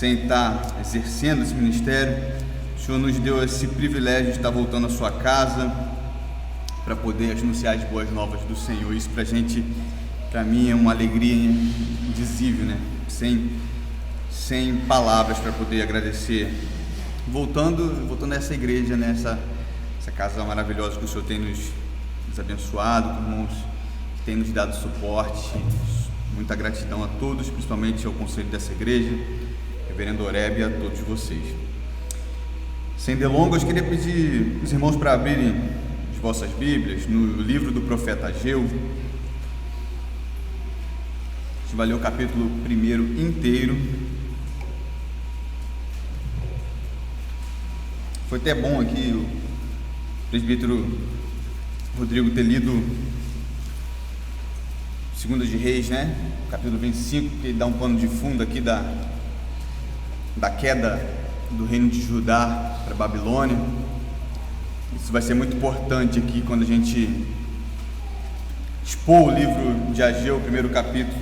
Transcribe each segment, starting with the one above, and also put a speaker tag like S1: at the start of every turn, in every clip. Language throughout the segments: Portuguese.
S1: sem estar exercendo esse ministério, o Senhor nos deu esse privilégio de estar voltando à sua casa para poder anunciar as boas novas do Senhor. Isso para a gente, para mim, é uma alegria indizível, né? Sem palavras para poder agradecer. Voltando a essa igreja, né? Essa casa maravilhosa que o Senhor tem nos abençoado, com irmãos que tem nos dado suporte. Muita gratidão a todos, principalmente ao conselho dessa igreja, reverendo Oreb, e a todos vocês. Sem delongas, queria pedir os irmãos para abrirem as vossas Bíblias no livro do profeta Ageu. A gente vai ler o capítulo 1 inteiro. Foi até bom aqui o presbítero Rodrigo ter lido 2 de Reis, né? Capítulo 25, que dá um pano de fundo aqui da queda do reino de Judá para a Babilônia. Isso vai ser muito importante aqui quando a gente expor o livro de Ageu, o primeiro capítulo,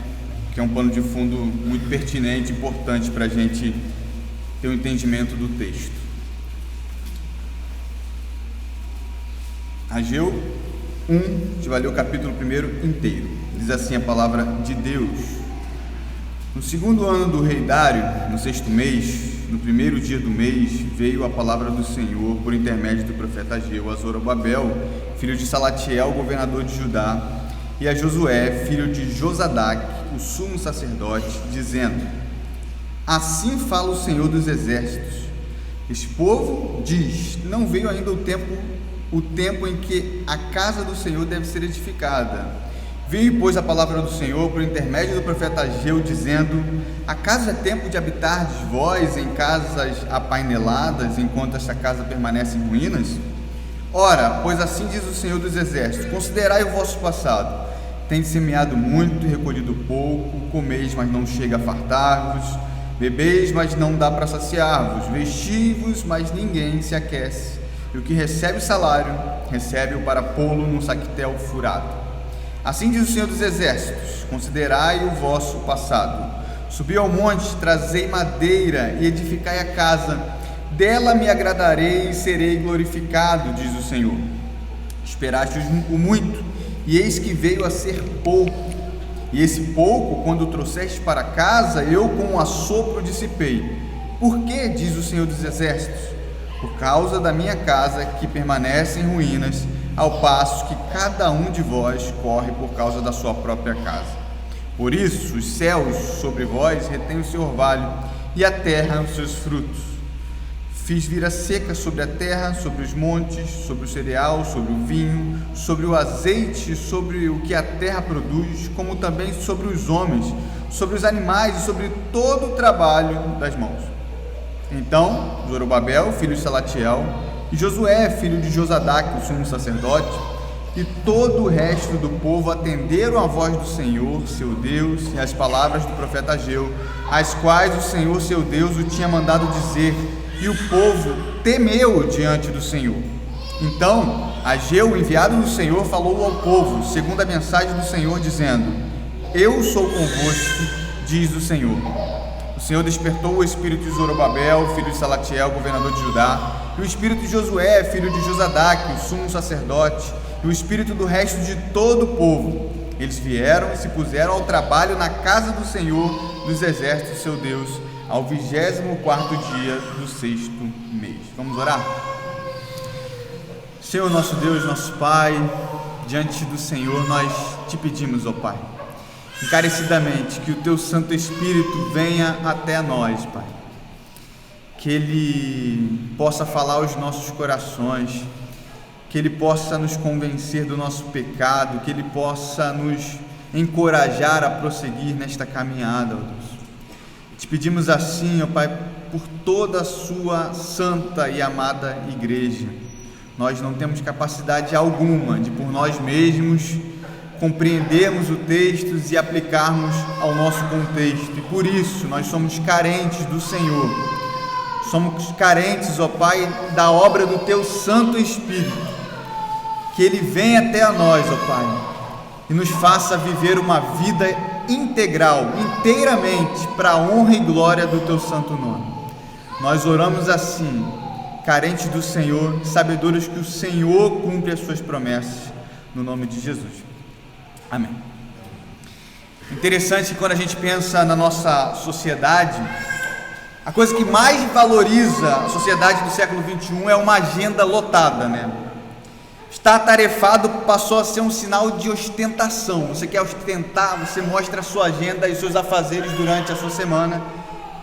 S1: que é um pano de fundo muito pertinente e importante para a gente ter um entendimento do texto. Ageu 1, a gente vai ler o capítulo 1 inteiro. Diz assim a palavra de Deus: no 2º ano do rei Dário, no 6º mês, no 1º dia do mês, veio a palavra do Senhor por intermédio do profeta Ageu a Zorobabel, filho de Salatiel, governador de Judá, e a Josué, filho de Josadaque, o sumo sacerdote, dizendo: assim fala o Senhor dos exércitos, este povo diz, não veio ainda o tempo em que a casa do Senhor deve ser edificada. Veio, pois, a palavra do Senhor por intermédio do profeta Ageu, dizendo: acaso é tempo de habitardes vós em casas apaineladas, enquanto esta casa permanece em ruínas? Ora, pois assim diz o Senhor dos exércitos: considerai o vosso passado. Tendes semeado muito e recolhido pouco, comeis, mas não chega a fartar-vos, bebeis, mas não dá para saciar-vos, vesti-vos, mas ninguém se aquece. E o que recebe o salário, recebe-o para pô-lo num saquetel furado. Assim diz o Senhor dos exércitos: considerai o vosso passado. Subi ao monte, trazei madeira e edificai a casa, dela me agradarei e serei glorificado, diz o Senhor. Esperastes o muito, e eis que veio a ser pouco. E esse pouco, quando o trouxeste para casa, eu com um assopro dissipei. Por que, diz o Senhor dos exércitos? Por causa da minha casa, que permanece em ruínas, ao passo que cada um de vós corre por causa da sua própria casa. Por isso, os céus sobre vós retêm o seu orvalho, e a terra os seus frutos. Fiz vir a seca sobre a terra, sobre os montes, sobre o cereal, sobre o vinho, sobre o azeite, sobre o que a terra produz, como também sobre os homens, sobre os animais e sobre todo o trabalho das mãos. Então, Zorobabel, filho de Salatiel, e Josué, filho de Josadaque, o sumo sacerdote, e todo o resto do povo atenderam à voz do Senhor, seu Deus, e às palavras do profeta Ageu, as quais o Senhor, seu Deus, o tinha mandado dizer, e o povo temeu diante do Senhor. Então, Ageu, enviado do Senhor, falou ao povo, segundo a mensagem do Senhor, dizendo: eu sou convosco, diz o Senhor. O Senhor despertou o espírito de Zorobabel, filho de Salatiel, governador de Judá, e o espírito de Josué, filho de Josadaque, o sumo sacerdote, e o espírito do resto de todo o povo. Eles vieram e se puseram ao trabalho na casa do Senhor dos exércitos, seu Deus, ao 24º dia do 6º mês. Vamos orar? Senhor, nosso Deus, nosso Pai, diante do Senhor nós te pedimos, ó Pai, encarecidamente, que o Teu Santo Espírito venha até nós, Pai, que Ele possa falar aos nossos corações, que Ele possa nos convencer do nosso pecado, que Ele possa nos encorajar a prosseguir nesta caminhada, ó Deus. Te pedimos assim, ó Pai, por toda a Sua santa e amada igreja. Nós não temos capacidade alguma de, por nós mesmos, compreendermos o texto e aplicarmos ao nosso contexto, e por isso nós somos carentes do Senhor, somos carentes, ó Pai, da obra do Teu Santo Espírito, que Ele venha até a nós, ó Pai, e nos faça viver uma vida integral, inteiramente, para a honra e glória do teu santo nome. Nós oramos assim, carentes do Senhor, sabedores que o Senhor cumpre as suas promessas, no nome de Jesus. Amém. Interessante que quando a gente pensa na nossa sociedade, a coisa que mais valoriza a sociedade do século XXI é uma agenda lotada, né? Estar atarefado passou a ser um sinal de ostentação. Você quer ostentar, você mostra a sua agenda e seus afazeres durante a sua semana,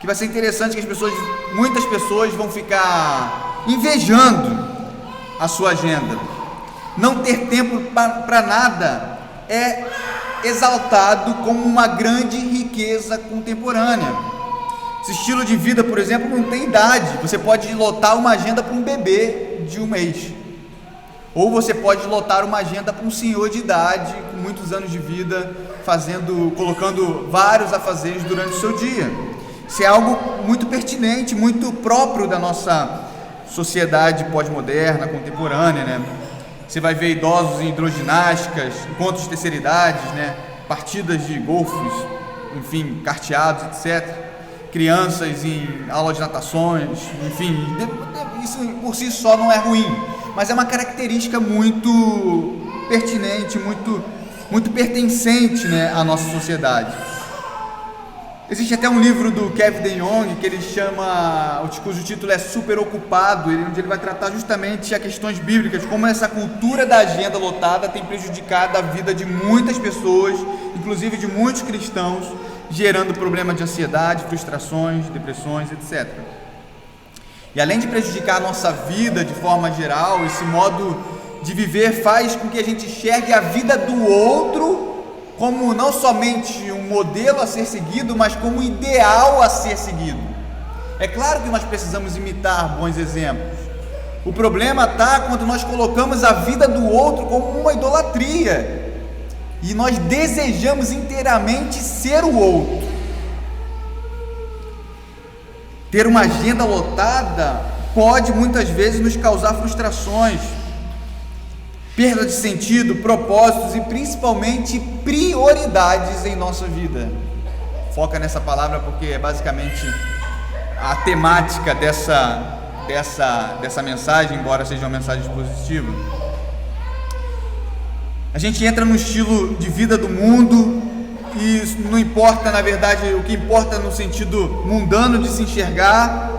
S1: que vai ser interessante que muitas pessoas vão ficar invejando a sua agenda. Não ter tempo para nada é exaltado como uma grande riqueza contemporânea. Esse estilo de vida, por exemplo, não tem idade. Você pode lotar uma agenda para um bebê de 1 mês, ou você pode lotar uma agenda para um senhor de idade, com muitos anos de vida, colocando vários afazeres durante o seu dia. Isso é algo muito pertinente, muito próprio da nossa sociedade pós-moderna, contemporânea, né? Você vai ver idosos em hidroginásticas, encontros de terceira idade, né? Partidas de golfes, enfim, carteados, etc. Crianças em aula de natações, enfim, isso por si só não é ruim, mas é uma característica muito pertinente, muito pertencente, né, à nossa sociedade. Existe até um livro do Kevin DeYoung que ele chama, cujo título é Super Ocupado, onde ele vai tratar justamente as questões bíblicas, como essa cultura da agenda lotada tem prejudicado a vida de muitas pessoas, inclusive de muitos cristãos, gerando problemas de ansiedade, frustrações, depressões, etc. E além de prejudicar a nossa vida de forma geral, esse modo de viver faz com que a gente enxergue a vida do outro como não somente um modelo a ser seguido, mas como um ideal a ser seguido. É claro que nós precisamos imitar bons exemplos. O problema está quando nós colocamos a vida do outro como uma idolatria e nós desejamos inteiramente ser o outro. Ter uma agenda lotada pode muitas vezes nos causar frustrações, perda de sentido, propósitos e principalmente prioridades em nossa vida. Foca nessa palavra porque é basicamente a temática dessa mensagem, embora seja uma mensagem positiva. A gente entra no estilo de vida do mundo e não importa, na verdade, o que importa no sentido mundano de se enxergar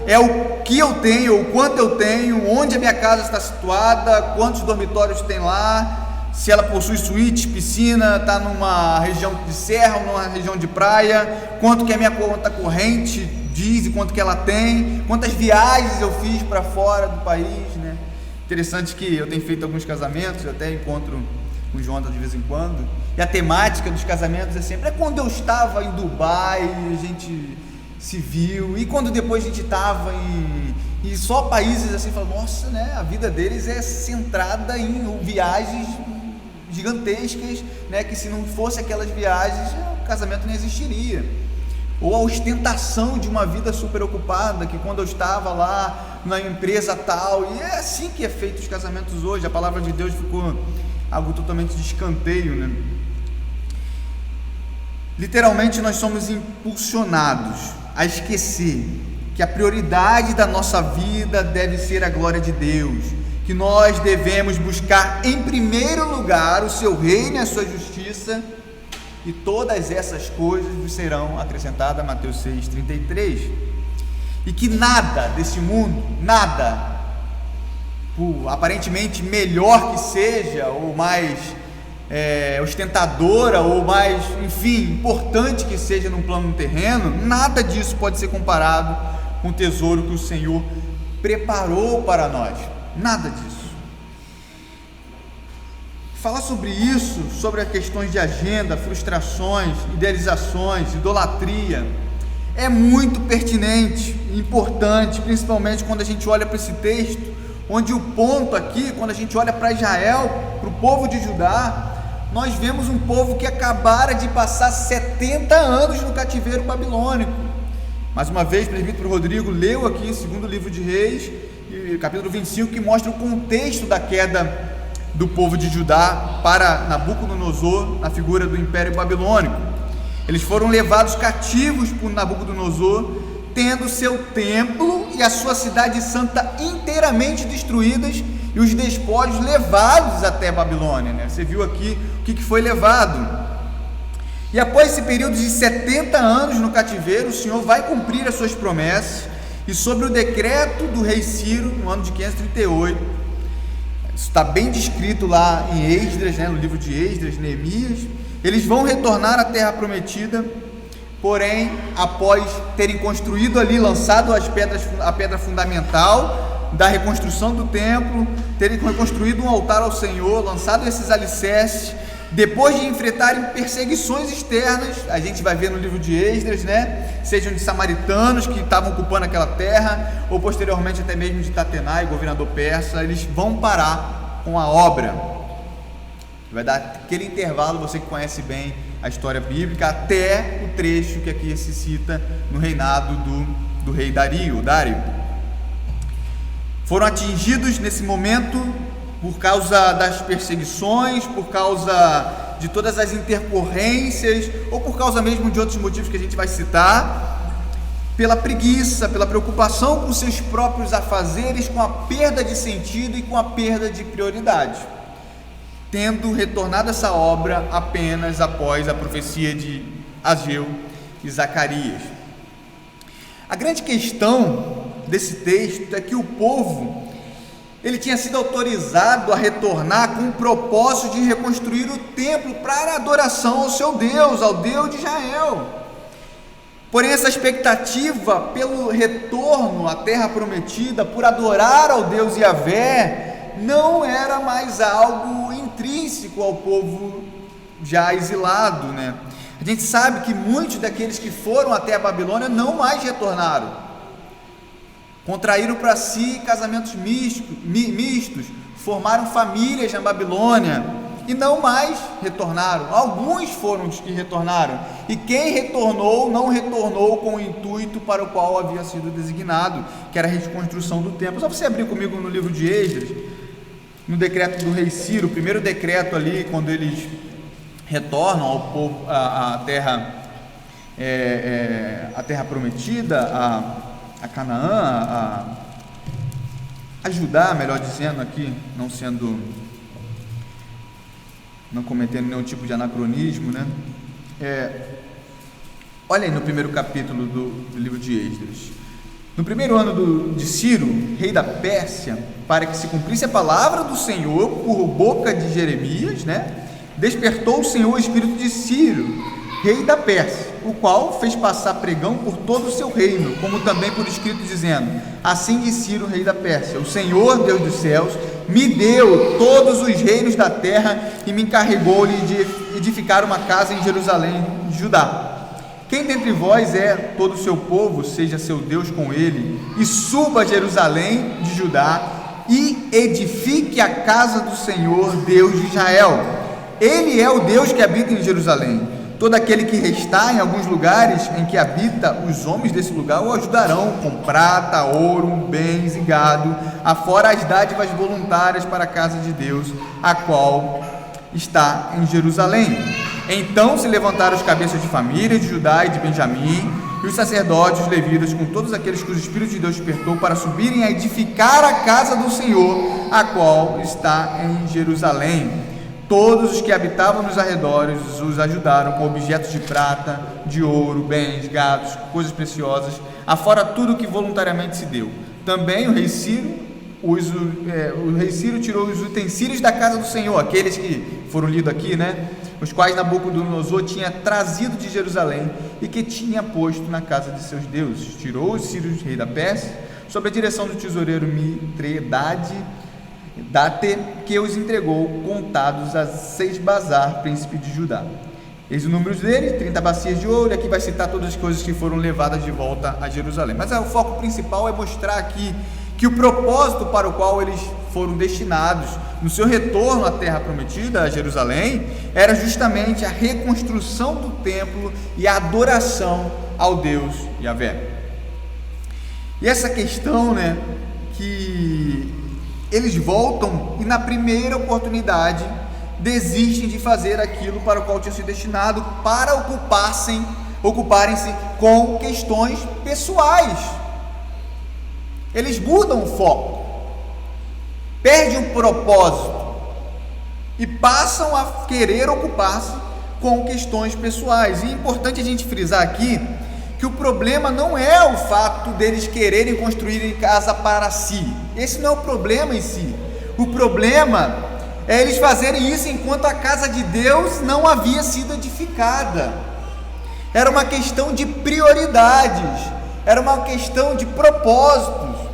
S1: é o que eu tenho, o quanto eu tenho, onde a minha casa está situada, quantos dormitórios tem lá, se ela possui suíte, piscina, está numa região de serra ou numa região de praia, quanto que a minha conta corrente diz e quanto que ela tem, quantas viagens eu fiz para fora do país, né? Interessante que eu tenho feito alguns casamentos, eu até encontro com o Jonathan de vez em quando, e a temática dos casamentos é sempre, quando eu estava em Dubai, a gente se viu, e quando depois a gente estava em só países assim, fala, nossa, né, a vida deles é centrada em viagens gigantescas, né, que se não fosse aquelas viagens, o casamento não existiria. Ou a ostentação de uma vida super ocupada, que quando eu estava lá na empresa tal, e é assim que é feito os casamentos hoje. A palavra de Deus ficou algo totalmente de escanteio, né? Literalmente nós somos impulsionados a esquecer que a prioridade da nossa vida deve ser a glória de Deus, que nós devemos buscar em primeiro lugar o seu reino e a sua justiça, e todas essas coisas vos serão acrescentadas, Mateus 6,33, e que nada desse mundo, nada, por aparentemente melhor que seja, ou mais ostentadora, ou mais, enfim, importante que seja num plano terreno, nada disso pode ser comparado com o tesouro que o Senhor preparou para nós, nada disso. Falar sobre isso, sobre as questões de agenda, frustrações, idealizações, idolatria, é muito pertinente e importante, principalmente quando a gente olha para esse texto, onde o ponto aqui, quando a gente olha para Israel, para o povo de Judá, nós vemos um povo que acabara de passar 70 anos no cativeiro babilônico. Mais uma vez, o presbítero Rodrigo leu aqui, segundo livro de Reis, capítulo 25, que mostra o contexto da queda do povo de Judá para Nabucodonosor, na figura do Império Babilônico. Eles foram levados cativos por Nabucodonosor, tendo seu templo e a sua cidade santa inteiramente destruídas e os despojos levados até a Babilônia, né? Você viu aqui o que foi levado. E após esse período de 70 anos no cativeiro, o Senhor vai cumprir as suas promessas, e sobre o decreto do rei Ciro, no ano de 538, isso está bem descrito lá em Esdras, né, no livro de Esdras, Neemias, eles vão retornar à terra prometida, porém, após terem construído ali, lançado a pedra fundamental da reconstrução do templo, terem reconstruído um altar ao Senhor, lançado esses alicerces, depois de enfrentarem perseguições externas, a gente vai ver no livro de Esdras, né? Sejam de samaritanos que estavam ocupando aquela terra, ou posteriormente até mesmo de Tatenai, governador persa, eles vão parar com a obra. Vai dar aquele intervalo, você que conhece bem a história bíblica, até o trecho que aqui se cita no reinado do rei Dário. Foram atingidos nesse momento por causa das perseguições, por causa de todas as intercorrências, ou por causa mesmo de outros motivos que a gente vai citar, pela preguiça, pela preocupação com seus próprios afazeres, com a perda de sentido e com a perda de prioridade, tendo retornado essa obra apenas após a profecia de Ageu e Zacarias. A grande questão desse texto é que o povo, ele tinha sido autorizado a retornar com o propósito de reconstruir o templo para adoração ao seu Deus, ao Deus de Israel. Porém, essa expectativa pelo retorno à terra prometida, por adorar ao Deus Yahvé, não era mais algo intrínseco ao povo já exilado, né? A gente sabe que muitos daqueles que foram até a Babilônia não mais retornaram. Contraíram para si casamentos mistos, formaram famílias na Babilônia e não mais retornaram. Alguns foram os que retornaram, e quem retornou, não retornou com o intuito para o qual havia sido designado, que era a reconstrução do templo. Só você abrir comigo no livro de Esdras, no decreto do rei Ciro, o primeiro decreto ali, quando eles retornam ao povo, a terra prometida, a Canaã, a Judá, melhor dizendo aqui, não cometendo nenhum tipo de anacronismo, né? Olha aí no primeiro capítulo do livro de Esdras. No primeiro ano de Ciro, rei da Pérsia, para que se cumprisse a palavra do Senhor por boca de Jeremias, né? Despertou o Senhor o espírito de Ciro, rei da Pérsia, o qual fez passar pregão por todo o seu reino, como também por escrito, dizendo: assim diz Ciro, rei da Pérsia: o Senhor, Deus dos céus, me deu todos os reinos da terra e me encarregou-lhe de edificar uma casa em Jerusalém, Judá. Quem dentre vós é todo o seu povo, seja seu Deus com ele, e suba a Jerusalém de Judá e edifique a casa do Senhor, Deus de Israel. Ele é o Deus que habita em Jerusalém. Todo aquele que restar em alguns lugares em que habita, os homens desse lugar o ajudarão com prata, ouro, bens e gado, afora as dádivas voluntárias para a casa de Deus, a qual está em Jerusalém. Então se levantaram os cabeças de família de Judá e de Benjamim, e os sacerdotes, os levitas, com todos aqueles que o Espírito de Deus despertou, para subirem a edificar a casa do Senhor, a qual está em Jerusalém. Todos os que habitavam nos arredores os ajudaram com objetos de prata, de ouro, bens, gados, coisas preciosas, afora tudo que voluntariamente se deu. Também o rei Ciro tirou os utensílios da casa do Senhor, aqueles que foram lidos aqui, né? Os quais Nabucodonosor tinha trazido de Jerusalém e que tinha posto na casa de seus deuses. Tirou os Ciro, rei da Pérsia, sob a direção do tesoureiro Mitredate, que os entregou contados a Sesbazar, príncipe de Judá. Eis o número dele, 30 bacias de ouro, e aqui vai citar todas as coisas que foram levadas de volta a Jerusalém. Mas o foco principal é mostrar aqui que o propósito para o qual eles foram destinados no seu retorno à terra prometida, a Jerusalém, era justamente a reconstrução do templo e a adoração ao Deus Yahvé. E essa questão, né, que eles voltam e na primeira oportunidade desistem de fazer aquilo para o qual tinham sido destinados, para ocuparem-se com questões pessoais. Eles mudam o foco, perdem o propósito e passam a querer ocupar-se com questões pessoais. E é importante a gente frisar aqui que o problema não é o fato deles quererem construir casa para si. Esse não é o problema em si. O problema é eles fazerem isso enquanto a casa de Deus não havia sido edificada. Era uma questão de prioridades, era uma questão de propósitos.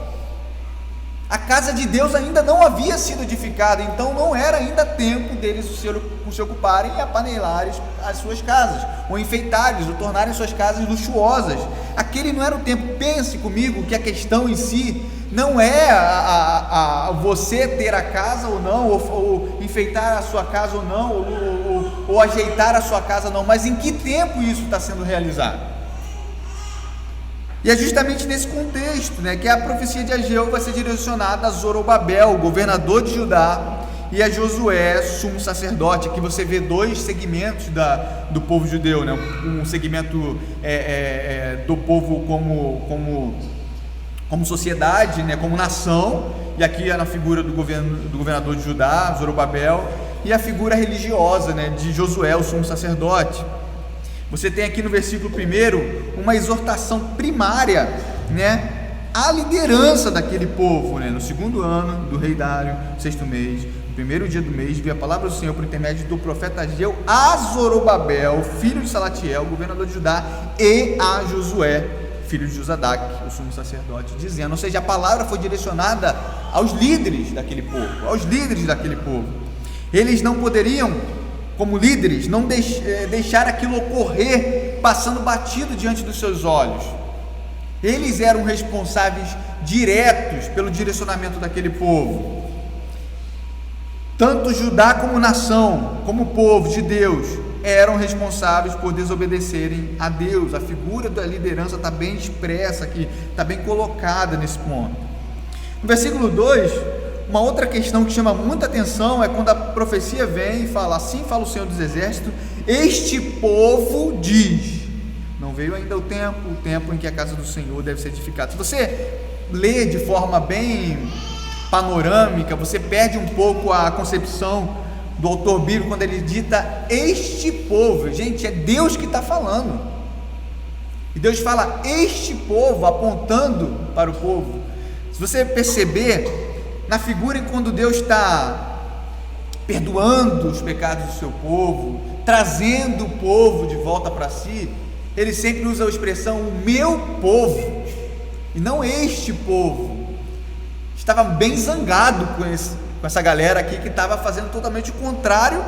S1: A casa de Deus ainda não havia sido edificada, então não era ainda tempo deles se ocuparem e apanelarem as suas casas, ou enfeitarem, ou tornarem suas casas luxuosas. Aquele não era o tempo. Pense comigo que a questão em si não é você ter a casa ou não, ou enfeitar a sua casa ou não, ou ajeitar a sua casa não, mas em que tempo isso está sendo realizado. E é justamente nesse contexto, que a profecia de Ageu vai ser direcionada a Zorobabel, governador de Judá, e a Josué, sumo sacerdote. Aqui você vê dois segmentos do povo judeu, um segmento do povo como sociedade, como nação, e aqui é na figura do governador de Judá, Zorobabel, e a figura religiosa, de Josué, o sumo sacerdote. Você tem aqui no versículo 1 uma exortação primária, à liderança daquele povo, no segundo ano do rei Dário, sexto mês, no primeiro dia do mês, veio a palavra do Senhor por intermédio do profeta Ageu a Zorobabel, filho de Salatiel, governador de Judá, e a Josué, filho de Josadac, o sumo sacerdote, dizendo, ou seja, a palavra foi direcionada aos líderes daquele povo, Eles não poderiam, como líderes, não deixar aquilo ocorrer passando batido diante dos seus olhos. Eles eram responsáveis diretos pelo direcionamento daquele povo. Tanto Judá como nação, como povo de Deus, eram responsáveis por desobedecerem a Deus. A figura da liderança está bem expressa aqui, está bem colocada nesse ponto. No versículo 2, uma outra questão que chama muita atenção é quando a profecia vem e fala, assim fala o Senhor dos Exércitos, este povo diz, não veio ainda o tempo em que a casa do Senhor deve ser edificada. Se você lê de forma bem panorâmica, você perde um pouco a concepção do autor bíblico quando ele dita este povo. Gente, é Deus que está falando, e Deus fala este povo, apontando para o povo. Se você perceber, na figura em quando Deus está perdoando os pecados do seu povo, trazendo o povo de volta para si, ele sempre usa a expressão o meu povo, e não este povo. Estava bem zangado com essa galera aqui que estava fazendo totalmente o contrário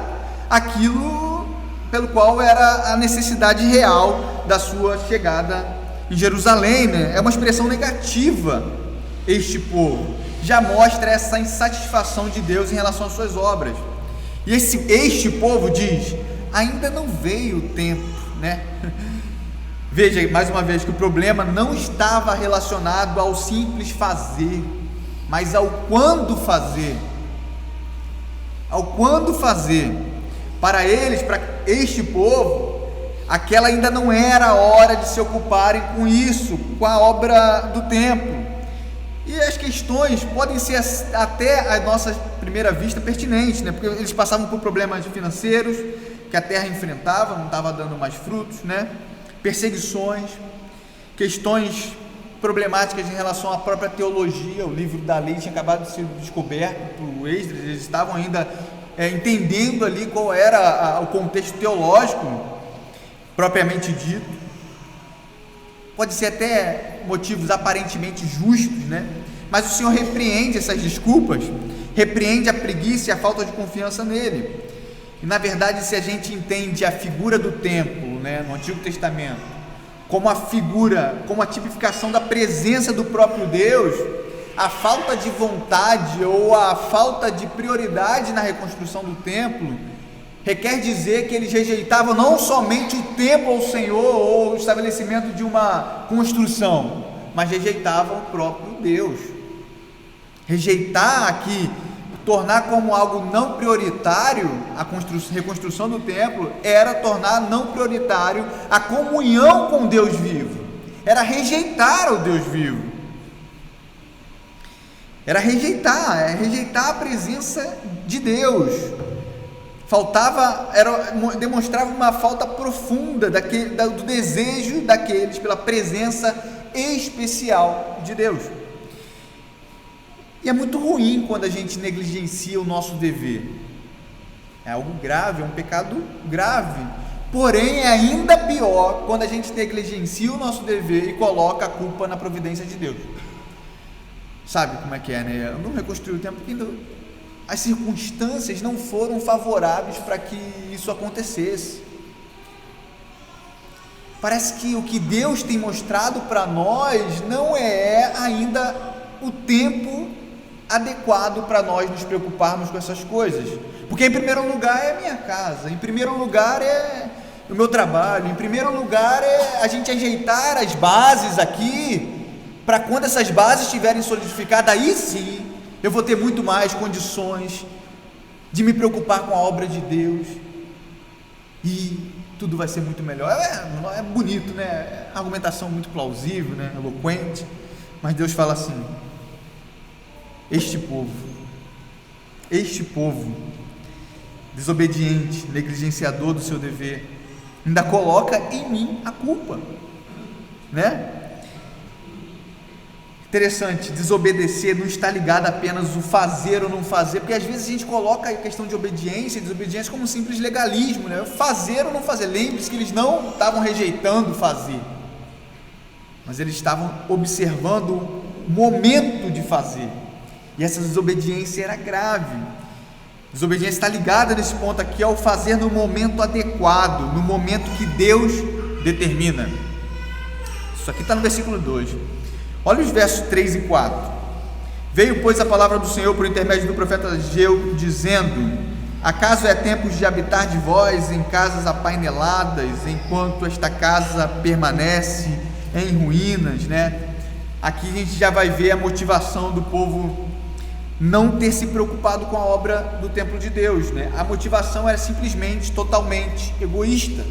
S1: àquilo pelo qual era a necessidade real da sua chegada em Jerusalém. É uma expressão negativa, este povo. Já mostra essa insatisfação de Deus em relação às suas obras. E este povo diz, ainda não veio o tempo, Veja mais uma vez que o problema não estava relacionado ao simples fazer, mas ao quando fazer. Ao quando fazer. Para eles, para este povo, aquela ainda não era a hora de se ocuparem com isso, com a obra do templo. E as questões podem ser até à nossa primeira vista pertinentes, porque eles passavam por problemas financeiros que a terra enfrentava, não estava dando mais frutos, perseguições, questões problemáticas em relação à própria teologia. O livro da lei tinha acabado de ser descoberto por Esdras, eles estavam ainda entendendo ali qual era o contexto teológico propriamente dito. Pode ser até motivos aparentemente justos, mas o Senhor repreende essas desculpas, repreende a preguiça e a falta de confiança nele. E na verdade, se a gente entende a figura do templo, no Antigo Testamento, como a figura, como a tipificação da presença do próprio Deus, a falta de vontade ou a falta de prioridade na reconstrução do templo requer dizer que eles rejeitavam não somente o templo ao Senhor ou o estabelecimento de uma construção, mas rejeitavam o próprio Deus. Rejeitar aqui tornar como algo não prioritário a reconstrução do templo era tornar não prioritário a comunhão com Deus vivo, era rejeitar o Deus vivo, era rejeitar a presença de Deus. Demonstrava uma falta profunda do desejo daqueles pela presença especial de Deus. E é muito ruim quando a gente negligencia o nosso dever. É algo grave, é um pecado grave. Porém, é ainda pior quando a gente negligencia o nosso dever e coloca a culpa na providência de Deus. Sabe como é que é, né? Eu não reconstruí o templo porque as circunstâncias não foram favoráveis para que isso acontecesse. Parece que o que Deus tem mostrado para nós não é ainda o tempo adequado para nós nos preocuparmos com essas coisas, porque em primeiro lugar é a minha casa, em primeiro lugar é o meu trabalho, em primeiro lugar é a gente ajeitar as bases aqui, para quando essas bases estiverem solidificadas, aí sim eu vou ter muito mais condições de me preocupar com a obra de Deus e tudo vai ser muito melhor. É bonito, né? É uma argumentação muito plausível, né? Eloquente, mas Deus fala assim: este povo desobediente, negligenciador do seu dever, ainda coloca em mim a culpa, né? Interessante, desobedecer não está ligado apenas o fazer ou não fazer, porque às vezes a gente coloca a questão de obediência e desobediência como um simples legalismo, né? Fazer ou não fazer. Lembre-se que eles não estavam rejeitando fazer, mas eles estavam observando o momento de fazer, e essa desobediência era grave. Desobediência está ligada nesse ponto aqui ao fazer no momento adequado, no momento que Deus determina. Isso aqui está no versículo 2. Olha os versos 3 e 4. Veio, pois, a palavra do Senhor por intermédio do profeta Ageu, dizendo: acaso é tempo de habitar de vós em casas apaineladas, enquanto esta casa permanece em ruínas, né? Aqui a gente já vai ver a motivação do povo não ter se preocupado com a obra do templo de Deus, né? A motivação era simplesmente, totalmente egoísta.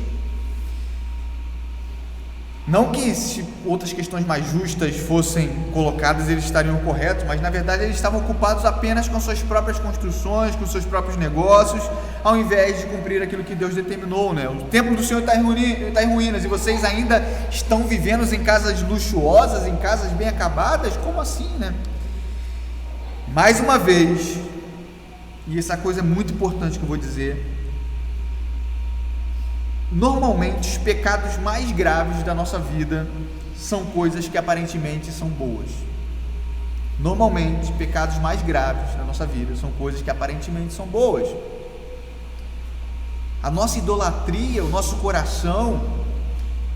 S1: Não que se outras questões mais justas fossem colocadas, eles estariam corretos, mas na verdade eles estavam ocupados apenas com suas próprias construções, com seus próprios negócios, ao invés de cumprir aquilo que Deus determinou, né? O templo do Senhor está em ruínas, e vocês ainda estão vivendo em casas luxuosas, em casas bem acabadas? Como assim, né? Mais uma vez, e essa coisa é muito importante que eu vou dizer, normalmente os pecados mais graves da nossa vida são coisas que aparentemente são boas. Normalmente, pecados mais graves da nossa vida são coisas que aparentemente são boas. A nossa idolatria, o nosso coração,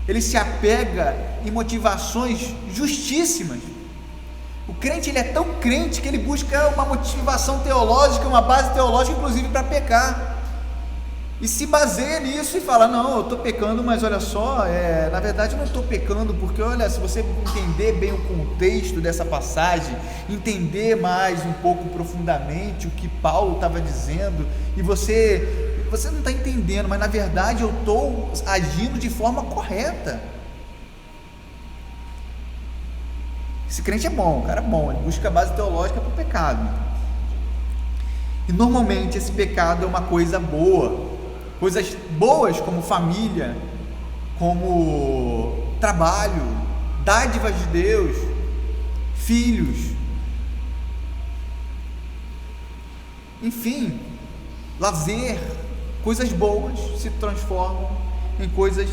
S1: ele se apega em motivações justíssimas. O crente, ele é tão crente que ele busca uma motivação teológica, uma base teológica, inclusive para pecar. E se baseia nisso e fala: não, eu estou pecando, mas olha só, na verdade eu não estou pecando, porque olha, se você entender bem o contexto dessa passagem, entender mais um pouco profundamente o que Paulo estava dizendo, e você não está entendendo, mas na verdade eu estou agindo de forma correta. Esse crente é bom, o cara é bom, ele busca a base teológica para o pecado. E normalmente esse pecado é uma coisa boa. Coisas boas como família, como trabalho, dádivas de Deus, filhos, enfim, lazer, coisas boas se transformam em coisas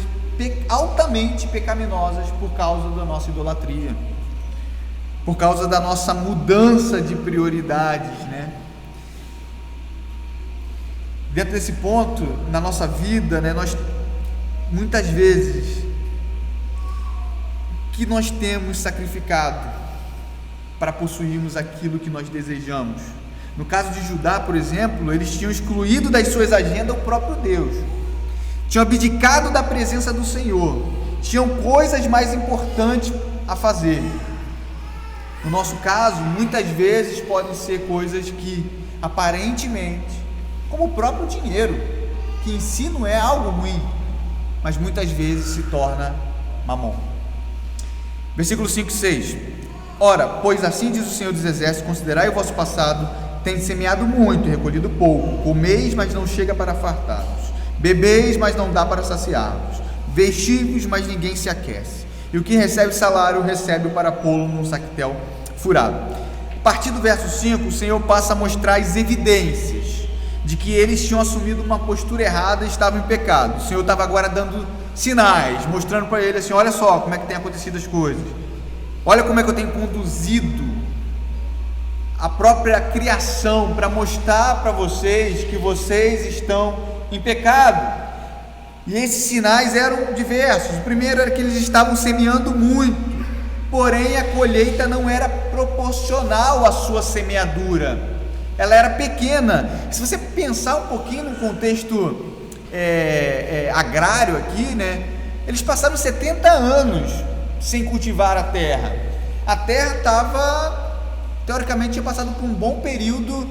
S1: altamente pecaminosas por causa da nossa idolatria, por causa da nossa mudança de prioridades, né? Dentro desse ponto, na nossa vida, né, nós muitas vezes que nós temos sacrificado para possuirmos aquilo que nós desejamos. No caso de Judá, por exemplo, eles tinham excluído das suas agendas o próprio Deus, tinham abdicado da presença do Senhor, tinham coisas mais importantes a fazer. No nosso caso, muitas vezes podem ser coisas que aparentemente, como o próprio dinheiro, que em si não é algo ruim, mas muitas vezes se torna mamon. Versículo 5 e 6. Ora, pois assim diz o Senhor dos Exércitos: considerai o vosso passado, tendes semeado muito e recolhido pouco, comeis, mas não chega para fartar-vos, bebeis, mas não dá para saciar-vos, vestis-vos, mas ninguém se aquece, e o que recebe salário, recebe-o para pô-lo num saquetel furado. A partir do verso 5, o Senhor passa a mostrar as evidências de que eles tinham assumido uma postura errada e estavam em pecado. O Senhor estava agora dando sinais, mostrando para ele assim: olha só como é que tem acontecido as coisas, olha como é que eu tenho conduzido a própria criação para mostrar para vocês que vocês estão em pecado. E esses sinais eram diversos. O primeiro era que eles estavam semeando muito, porém a colheita não era proporcional à sua semeadura, ela era pequena. Se você pensar um pouquinho no contexto agrário aqui, né, eles passaram 70 anos sem cultivar a terra. A terra estava, teoricamente, tinha passado por um bom período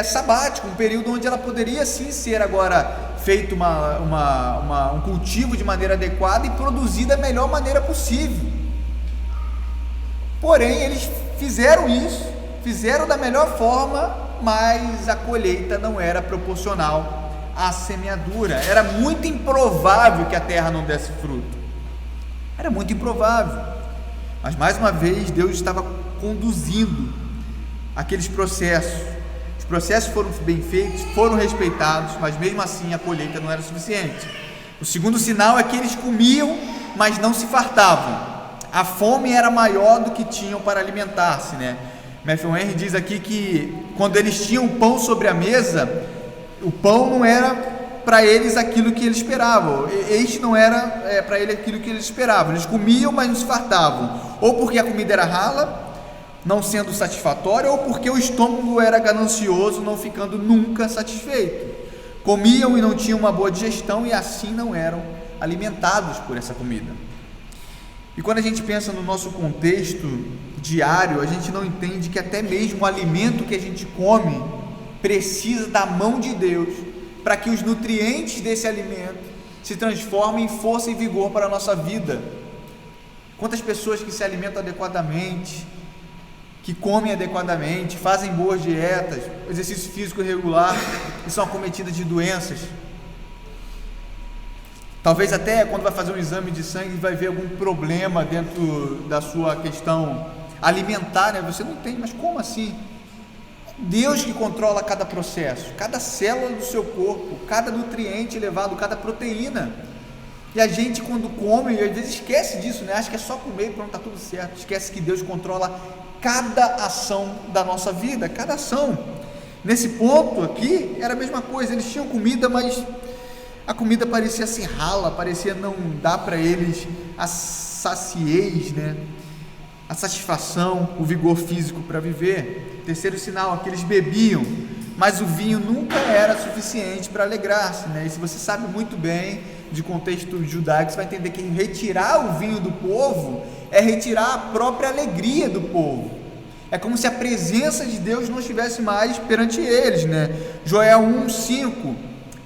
S1: sabático, um período onde ela poderia sim ser agora feito um cultivo de maneira adequada e produzir da melhor maneira possível. Porém, eles fizeram isso, fizeram da melhor forma, mas a colheita não era proporcional à semeadura. Era muito improvável que a terra não desse fruto, era muito improvável. Mas mais uma vez Deus estava conduzindo aqueles processos. Os processos foram bem feitos, foram respeitados, mas mesmo assim a colheita não era suficiente. O segundo sinal é que eles comiam, mas não se fartavam. A fome era maior do que tinham para alimentar-se, né? Matthew Henry diz aqui que quando eles tinham pão sobre a mesa, o pão não era para eles aquilo que eles esperavam. Este não era para ele aquilo que eles esperavam. Eles comiam, mas não se fartavam, ou porque a comida era rala, não sendo satisfatória, ou porque o estômago era ganancioso, não ficando nunca satisfeito. Comiam e não tinham uma boa digestão, e assim não eram alimentados por essa comida. E quando a gente pensa no nosso contexto diário, a gente não entende que até mesmo o alimento que a gente come precisa da mão de Deus para que os nutrientes desse alimento se transformem em força e vigor para a nossa vida. Quantas pessoas que se alimentam adequadamente, que comem adequadamente, fazem boas dietas, exercício físico regular, e são acometidas de doenças. Talvez até quando vai fazer um exame de sangue vai ver algum problema dentro da sua questão alimentar, né? Você não tem, mas como assim? Deus que controla cada processo, cada célula do seu corpo, cada nutriente elevado, cada proteína. E a gente, quando come, às vezes esquece disso, né? Acha que é só comer e pronto, está tudo certo. Esquece que Deus controla cada ação da nossa vida, cada ação. Nesse ponto aqui, era a mesma coisa. Eles tinham comida, mas a comida parecia ser rala, parecia não dar para eles a saciez, né? A satisfação, o vigor físico para viver. Terceiro sinal, que eles bebiam, mas o vinho nunca era suficiente para alegrar-se, né? E se você sabe muito bem de contexto judaico, você vai entender que retirar o vinho do povo é retirar a própria alegria do povo. É como se a presença de Deus não estivesse mais perante eles, né? Joel 1:5,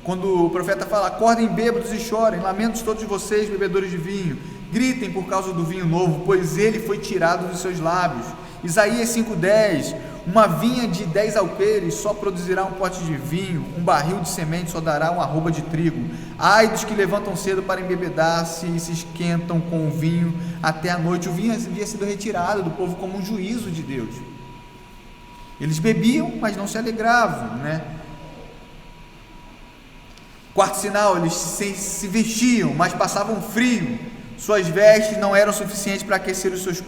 S1: quando o profeta fala: acordem bêbados e chorem, lamentos todos vocês, bebedores de vinho, gritem por causa do vinho novo, pois ele foi tirado dos seus lábios. Isaías 5:10, uma vinha de 10 alqueires só produzirá um pote de vinho, um barril de semente só dará uma arroba de trigo. Ai dos que levantam cedo para embebedar-se e se esquentam com o vinho até a noite. O vinho havia sido retirado do povo como um juízo de Deus. Eles bebiam, mas não se alegravam, né? Quarto sinal, eles se vestiam, mas passavam frio. Suas vestes não eram suficientes para aquecer os seus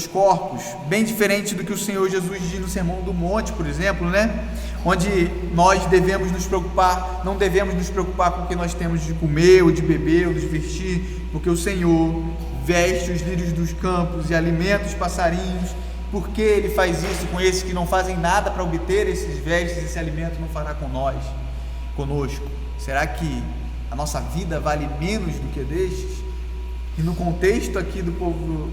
S1: corpos, bem diferente do que o Senhor Jesus diz no Sermão do Monte, por exemplo, né? Onde nós devemos nos preocupar, não devemos nos preocupar com o que nós temos de comer, ou de beber, ou de vestir, porque o Senhor veste os lírios dos campos e alimenta os passarinhos. Por que Ele faz isso com esses que não fazem nada para obter esses vestes, esse alimento não fará conosco? Será que a nossa vida vale menos do que destes? E no contexto aqui do povo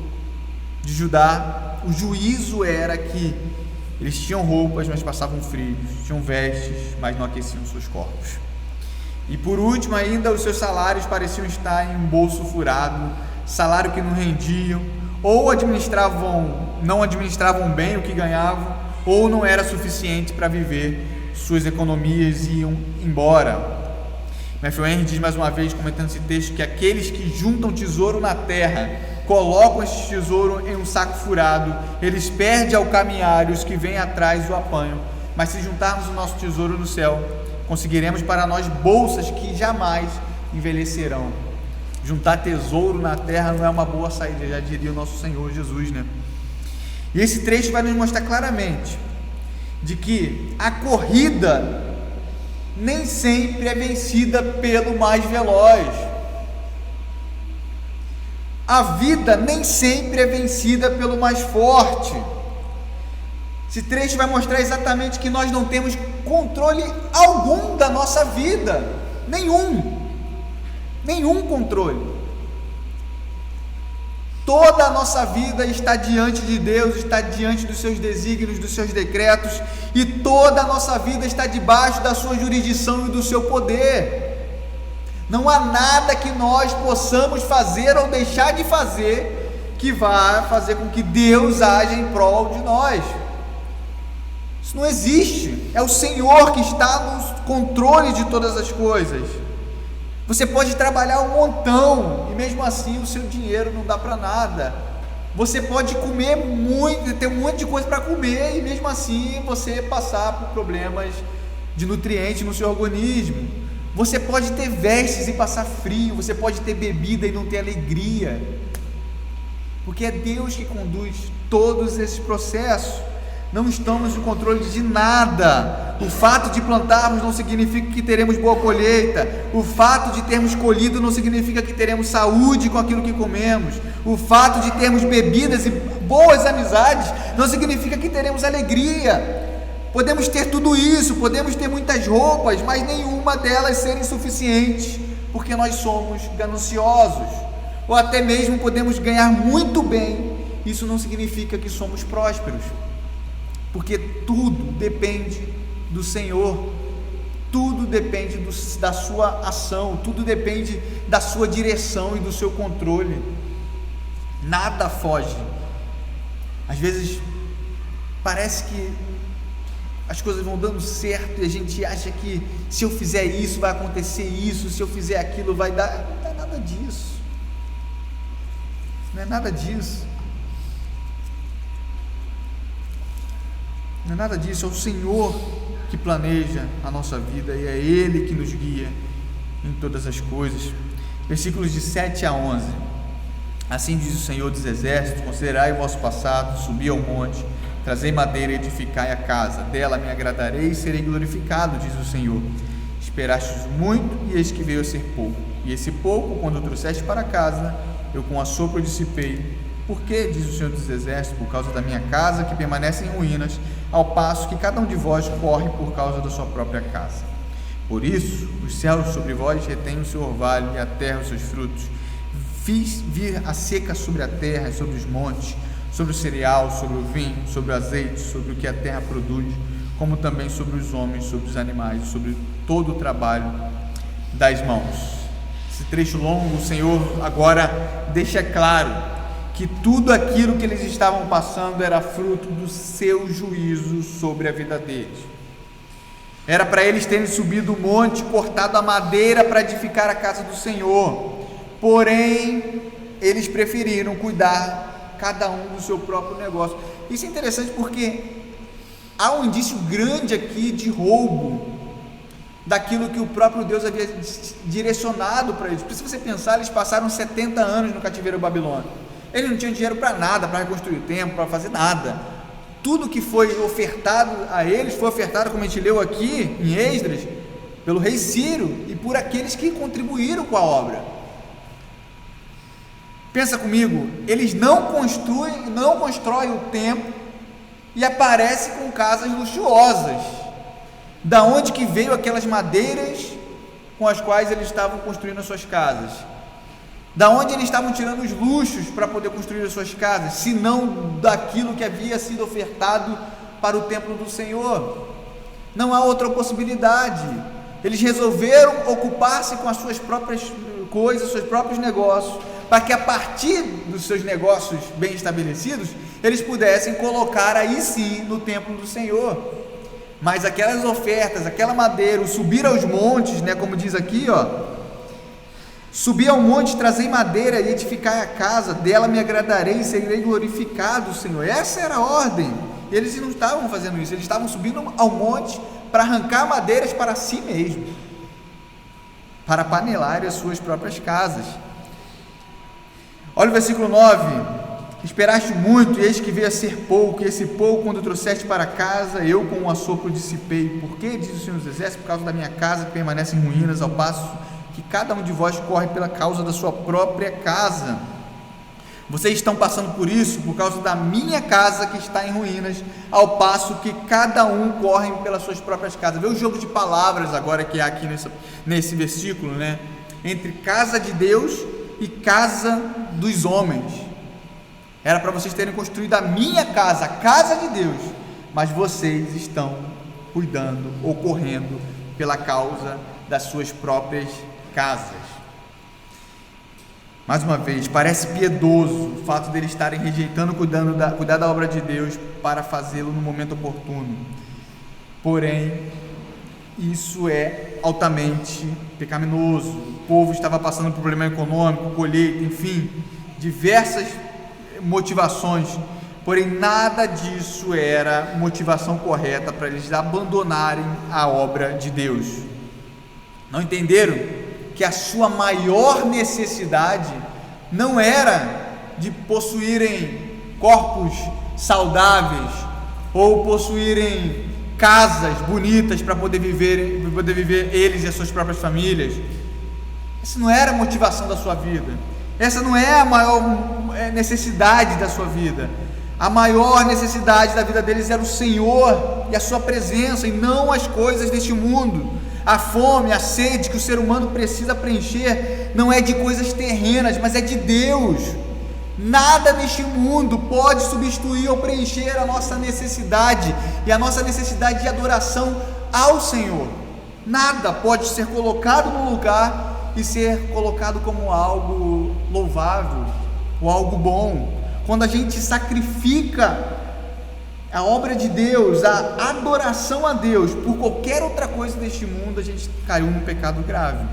S1: de Judá, o juízo era que Eles tinham roupas, mas passavam frio, tinham vestes, mas não aqueciam seus corpos. E por último ainda, os seus salários pareciam estar em um bolso furado, salário que não rendiam, ou não administravam bem o que ganhavam, ou não era suficiente para viver, suas economias iam embora. Matthew Henry diz mais uma vez, comentando esse texto, que aqueles que juntam tesouro na terra, colocam esse tesouro em um saco furado, eles perdem ao caminhar, e os que vêm atrás o apanham. Mas se juntarmos o nosso tesouro no céu, conseguiremos para nós bolsas que jamais envelhecerão. Juntar tesouro na terra não é uma boa saída, já diria o nosso Senhor Jesus, né? E esse trecho vai nos mostrar claramente de que a corrida nem sempre é vencida pelo mais veloz. A vida nem sempre é vencida pelo mais forte. Esse trecho vai mostrar exatamente que nós não temos controle algum da nossa vida. Nenhum controle. Toda a nossa vida está diante de Deus, está diante dos seus desígnios, dos seus decretos, e toda a nossa vida está debaixo da sua jurisdição e do seu poder. Não há nada que nós possamos fazer ou deixar de fazer que vá fazer com que Deus haja em prol de nós. Isso não existe. É o Senhor que está no controle de todas as coisas. Você pode trabalhar um montão e mesmo assim o seu dinheiro não dá para nada. Você pode comer muito, ter um monte de coisa para comer e mesmo assim você passar por problemas de nutrientes no seu organismo. Você pode ter vestes e passar frio, você pode ter bebida e não ter alegria, porque é Deus que conduz todos esses processos. Não estamos no controle de nada. O fato de plantarmos não significa que teremos boa colheita. O fato de termos colhido não significa que teremos saúde com aquilo que comemos. O fato de termos bebidas e boas amizades não significa que teremos alegria. Podemos ter tudo isso, podemos ter muitas roupas, mas nenhuma delas serem suficientes, porque nós somos gananciosos. Ou até mesmo podemos ganhar muito bem, isso não significa que somos prósperos. Porque tudo depende do Senhor, tudo depende da sua ação, tudo depende da sua direção e do seu controle. Nada foge. Às vezes parece que as coisas vão dando certo e a gente acha que se eu fizer isso vai acontecer isso, se eu fizer aquilo vai dar. Não é nada disso. Não é nada disso. Não é nada disso, é o Senhor que planeja a nossa vida e é Ele que nos guia em todas as coisas. Versículos de 7 a 11. Assim diz o Senhor dos Exércitos: considerai o vosso passado, subi ao monte, trazei madeira e edificai a casa, dela me agradarei e serei glorificado, diz o Senhor. Esperastes muito e eis que veio a ser pouco, e esse pouco, quando o trouxeste para casa, eu com assopro dissipei. Por quê, diz o Senhor dos Exércitos? Por causa da minha casa que permanece em ruínas, ao passo que cada um de vós corre por causa da sua própria casa. Por isso, os céus sobre vós retêm o seu orvalho e a terra os seus frutos. Fiz vir a seca sobre a terra e sobre os montes, sobre o cereal, sobre o vinho, sobre o azeite, sobre o que a terra produz, como também sobre os homens, sobre os animais, sobre todo o trabalho das mãos. Esse trecho longo, o Senhor agora deixa claro que tudo aquilo que eles estavam passando era fruto do seu juízo sobre a vida deles. Era para eles terem subido o monte, cortado a madeira para edificar a casa do Senhor, porém eles preferiram cuidar cada um do seu próprio negócio. Isso é interessante porque há um indício grande aqui de roubo daquilo que o próprio Deus havia direcionado para eles. Se você pensar, eles passaram 70 anos no cativeiro babilônico. Eles não tinham dinheiro para nada, para reconstruir o templo, para fazer nada. Tudo que foi ofertado a eles foi ofertado, como a gente leu aqui em Esdras, pelo rei Ciro e por aqueles que contribuíram com a obra. Pensa comigo, eles não constroem o templo e aparecem com casas luxuosas. Da onde que veio aquelas madeiras com as quais eles estavam construindo as suas casas? Da onde eles estavam tirando os luxos para poder construir as suas casas, se não daquilo que havia sido ofertado para o templo do Senhor. Não há outra possibilidade. Eles resolveram ocupar-se com as suas próprias coisas, seus próprios negócios, para que a partir dos seus negócios bem estabelecidos, eles pudessem colocar aí sim no templo do Senhor. Mas aquelas ofertas, aquela madeira, o subir aos montes, né, como diz aqui, subir ao monte, trazei madeira e edificai a casa, dela me agradarei e serei glorificado, Senhor. Essa era a ordem. Eles não estavam fazendo isso, eles estavam subindo ao monte para arrancar madeiras para si mesmo, para panelar as suas próprias casas. Olha o versículo 9: esperaste muito, e eis que veio a ser pouco, e esse pouco, quando trouxeste para casa, eu com um assopro dissipei. Por que, diz o Senhor dos Exércitos? Por causa da minha casa que permanece em ruínas, ao passo que cada um de vós corre pela causa da sua própria casa. Vocês estão passando por isso por causa da minha casa que está em ruínas, ao passo que cada um corre pelas suas próprias casas. Vê o jogo de palavras agora que há aqui nesse versículo, né? Entre casa de Deus e casa dos homens. Era para vocês terem construído a minha casa, a casa de Deus, mas vocês estão cuidando ou correndo pela causa das suas próprias casas. Mais uma vez, parece piedoso o fato deles estarem rejeitando cuidar da obra de Deus para fazê-lo no momento oportuno. Porém, isso é altamente pecaminoso. O povo estava passando por problema econômico, colheita, enfim, diversas motivações, porém nada disso era motivação correta para eles abandonarem a obra de Deus. Não entenderam que a sua maior necessidade não era de possuírem corpos saudáveis ou possuírem casas bonitas para poder viver eles e as suas próprias famílias. Essa não era a motivação da sua vida. Essa não é a maior necessidade da sua vida. A maior necessidade da vida deles era o Senhor e a sua presença, e não as coisas deste mundo. A fome, a sede que o ser humano precisa preencher não é de coisas terrenas, mas é de Deus. Nada neste mundo pode substituir ou preencher a nossa necessidade, e a nossa necessidade de adoração ao Senhor. Nada pode ser colocado no lugar e ser colocado como algo louvável ou algo bom. Quando a gente sacrifica a obra de Deus, a adoração a Deus por qualquer outra coisa deste mundo, a gente caiu num pecado grave.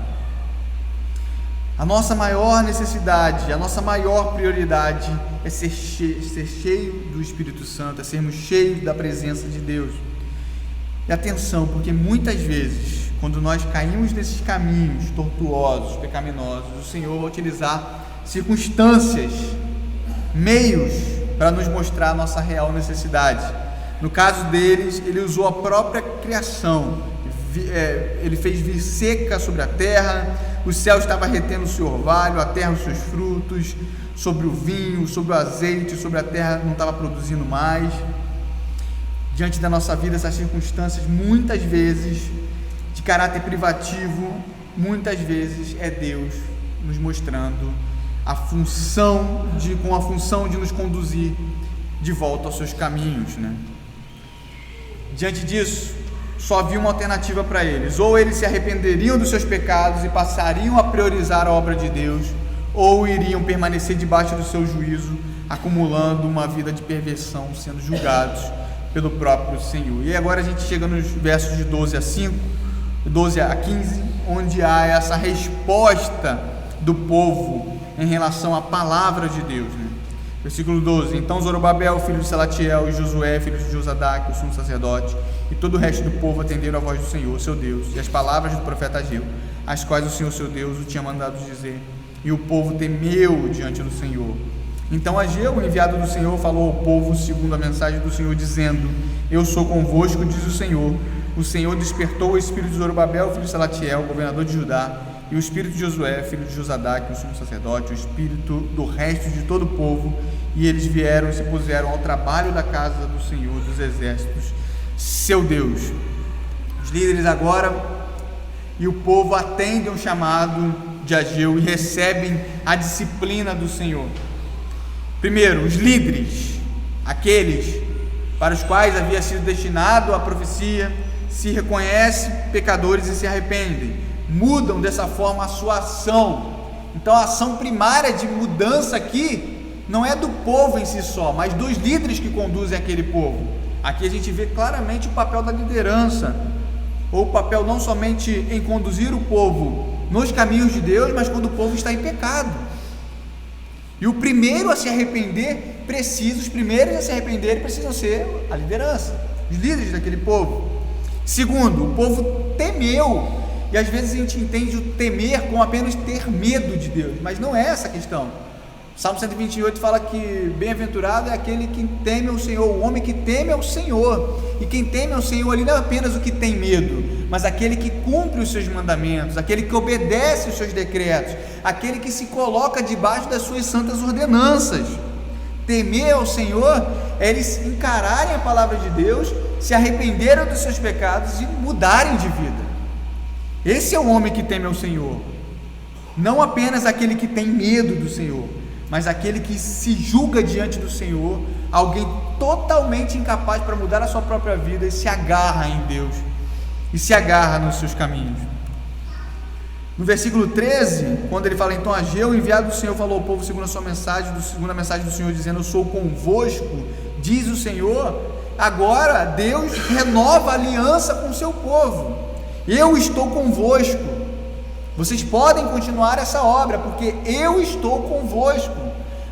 S1: A nossa maior necessidade, a nossa maior prioridade é ser cheio do Espírito Santo, é sermos cheios da presença de Deus. E atenção, porque muitas vezes, quando nós caímos nesses caminhos tortuosos, pecaminosos, o Senhor vai utilizar circunstâncias, meios para nos mostrar a nossa real necessidade. No caso deles, ele usou a própria criação. Ele fez vir seca sobre a terra, o céu estava retendo o seu orvalho, a terra os seus frutos, sobre o vinho, sobre o azeite, sobre a terra não estava produzindo mais. Diante da nossa vida, essas circunstâncias, muitas vezes de caráter privativo, muitas vezes é Deus nos mostrando com a função de nos conduzir de volta aos seus caminhos, né? Diante disso, só havia uma alternativa para eles: ou eles se arrependeriam dos seus pecados e passariam a priorizar a obra de Deus, ou iriam permanecer debaixo do seu juízo, acumulando uma vida de perversão, sendo julgados pelo próprio Senhor. E agora a gente chega nos versos de 12 a 15, onde há essa resposta do povo em relação à palavra de Deus, né? Versículo 12: então Zorobabel, filho de Salatiel, e Josué, filho de Josadaque, o sumo sacerdote, e todo o resto do povo atenderam a voz do Senhor, seu Deus, e as palavras do profeta Ageu, as quais o Senhor, seu Deus, o tinha mandado dizer, e o povo temeu diante do Senhor. Então Ageu, o enviado do Senhor, falou ao povo segundo a mensagem do Senhor, dizendo: eu sou convosco, diz o Senhor despertou o espírito de Zorobabel, filho de Salatiel, governador de Judá, e o espírito de Josué, filho de Josadaque, o sumo sacerdote, o espírito do resto de todo o povo, e eles vieram e se puseram ao trabalho da casa do Senhor dos exércitos, seu Deus. Os líderes agora e o povo atendem ao chamado de Ageu e recebem a disciplina do Senhor. Primeiro, os líderes, aqueles para os quais havia sido destinado a profecia, se reconhecem pecadores e se arrependem, mudam dessa forma a sua ação. Então a ação primária de mudança aqui não é do povo em si só, mas dos líderes que conduzem aquele povo. Aqui a gente vê claramente o papel da liderança, ou o papel não somente em conduzir o povo nos caminhos de Deus, mas quando o povo está em pecado. E o primeiro a se arrepender, os primeiros a se arrepender precisam ser a liderança, os líderes daquele povo. Segundo, o povo temeu, e às vezes a gente entende o temer como apenas ter medo de Deus, mas não é essa a questão. O Salmo 128 fala que bem-aventurado é aquele que teme ao Senhor, o homem que teme ao Senhor. E quem teme ao Senhor ali não é apenas o que tem medo, mas aquele que cumpre os seus mandamentos, aquele que obedece os seus decretos, aquele que se coloca debaixo das suas santas ordenanças. Temer ao Senhor é eles encararem a palavra de Deus, se arrependerem dos seus pecados e mudarem de vida. Esse é o homem que teme ao Senhor, não apenas aquele que tem medo do Senhor, mas aquele que se julga diante do Senhor, alguém totalmente incapaz para mudar a sua própria vida e se agarra em Deus, e se agarra nos seus caminhos. No versículo 13, quando ele fala, então Ageu, o enviado do Senhor, falou ao povo segundo a sua mensagem, segundo a mensagem do Senhor, dizendo, eu sou convosco, diz o Senhor. Agora Deus renova a aliança com o seu povo. Eu estou convosco. Vocês podem continuar essa obra, porque eu estou convosco.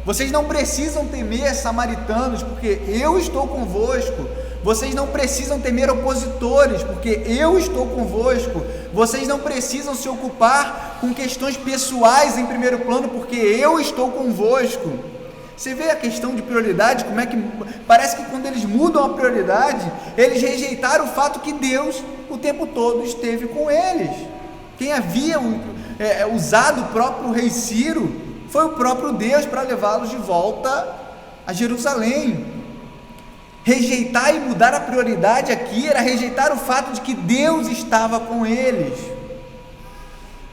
S1: Vocês não precisam temer samaritanos, porque eu estou convosco. Vocês não precisam temer opositores, porque eu estou convosco. Vocês não precisam se ocupar com questões pessoais em primeiro plano, porque eu estou convosco. Você vê a questão de prioridade, como é que parece que quando eles mudam a prioridade, eles rejeitaram o fato que Deus o tempo todo esteve com eles. Quem havia usado o próprio rei Ciro foi o próprio Deus para levá-los de volta a Jerusalém. Rejeitar e mudar a prioridade aqui era rejeitar o fato de que Deus estava com eles.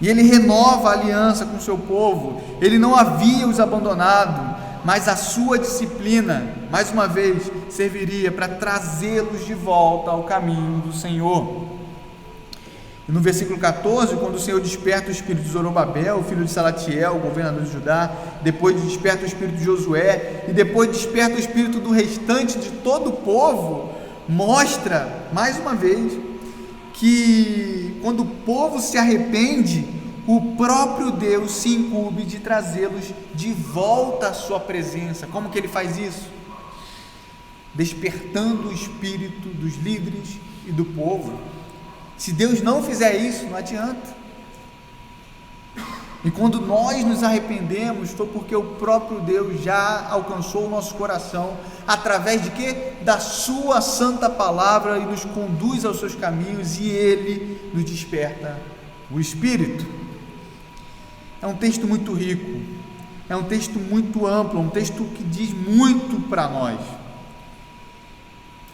S1: E ele renova a aliança com o seu povo. Ele não havia os abandonado, mas a sua disciplina, mais uma vez, serviria para trazê-los de volta ao caminho do Senhor. E no versículo 14, quando o Senhor desperta o espírito de Zorobabel, filho de Salatiel, governador de Judá, depois desperta o espírito de Josué, e depois desperta o espírito do restante de todo o povo, mostra, mais uma vez, que quando o povo se arrepende, o próprio Deus se incumbe de trazê-los de volta à sua presença. Como que ele faz isso? Despertando o espírito dos líderes e do povo. Se Deus não fizer isso, não adianta. E quando nós nos arrependemos, foi porque o próprio Deus já alcançou o nosso coração, através de quê? Da sua santa palavra, e nos conduz aos seus caminhos, e Ele nos desperta o Espírito. É um texto muito rico, é um texto muito amplo, um texto que diz muito para nós.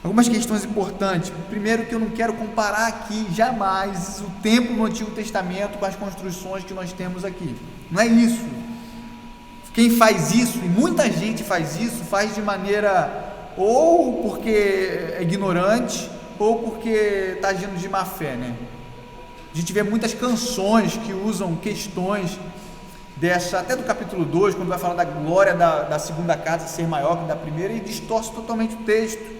S1: Algumas questões importantes. Primeiro, que eu não quero comparar aqui jamais o templo no Antigo Testamento com as construções que nós temos aqui. Não é isso. Quem faz isso, e muita gente faz isso, faz de maneira ou porque é ignorante ou porque está agindo de má fé, né? A gente vê muitas canções que usam questões dessa, até do capítulo 2, quando vai falar da glória da segunda casa ser maior que da primeira, e distorce totalmente o texto.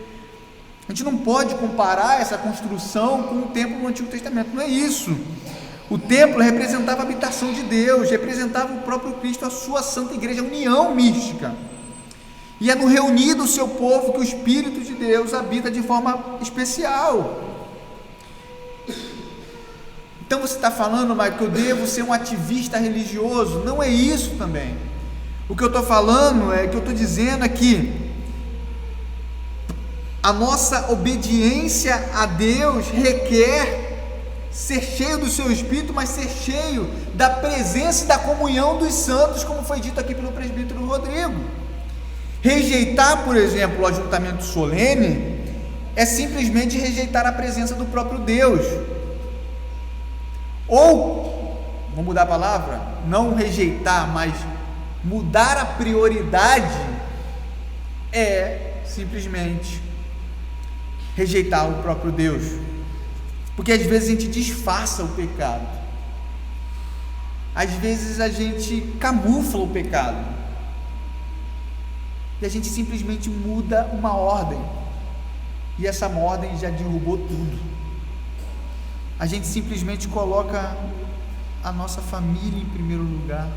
S1: A gente não pode comparar essa construção com o templo no Antigo Testamento, não é isso. O templo representava a habitação de Deus, representava o próprio Cristo, a sua santa igreja, a união mística. E é no reunir do seu povo que o Espírito de Deus habita de forma especial. Então você está falando, mas que eu devo ser um ativista religioso? Não é isso também. O que eu estou falando é que eu estou dizendo aqui, a nossa obediência a Deus requer ser cheio do seu Espírito, mas ser cheio da presença e da comunhão dos santos, como foi dito aqui pelo presbítero Rodrigo. Rejeitar, por exemplo, o ajuntamento solene é simplesmente rejeitar a presença do próprio Deus. Ou, vamos mudar a palavra, não rejeitar, mas mudar a prioridade é simplesmente rejeitar o próprio Deus, porque às vezes a gente disfarça o pecado, às vezes a gente camufla o pecado, e a gente simplesmente muda uma ordem, e essa ordem já derrubou tudo. A gente simplesmente coloca a nossa família em primeiro lugar,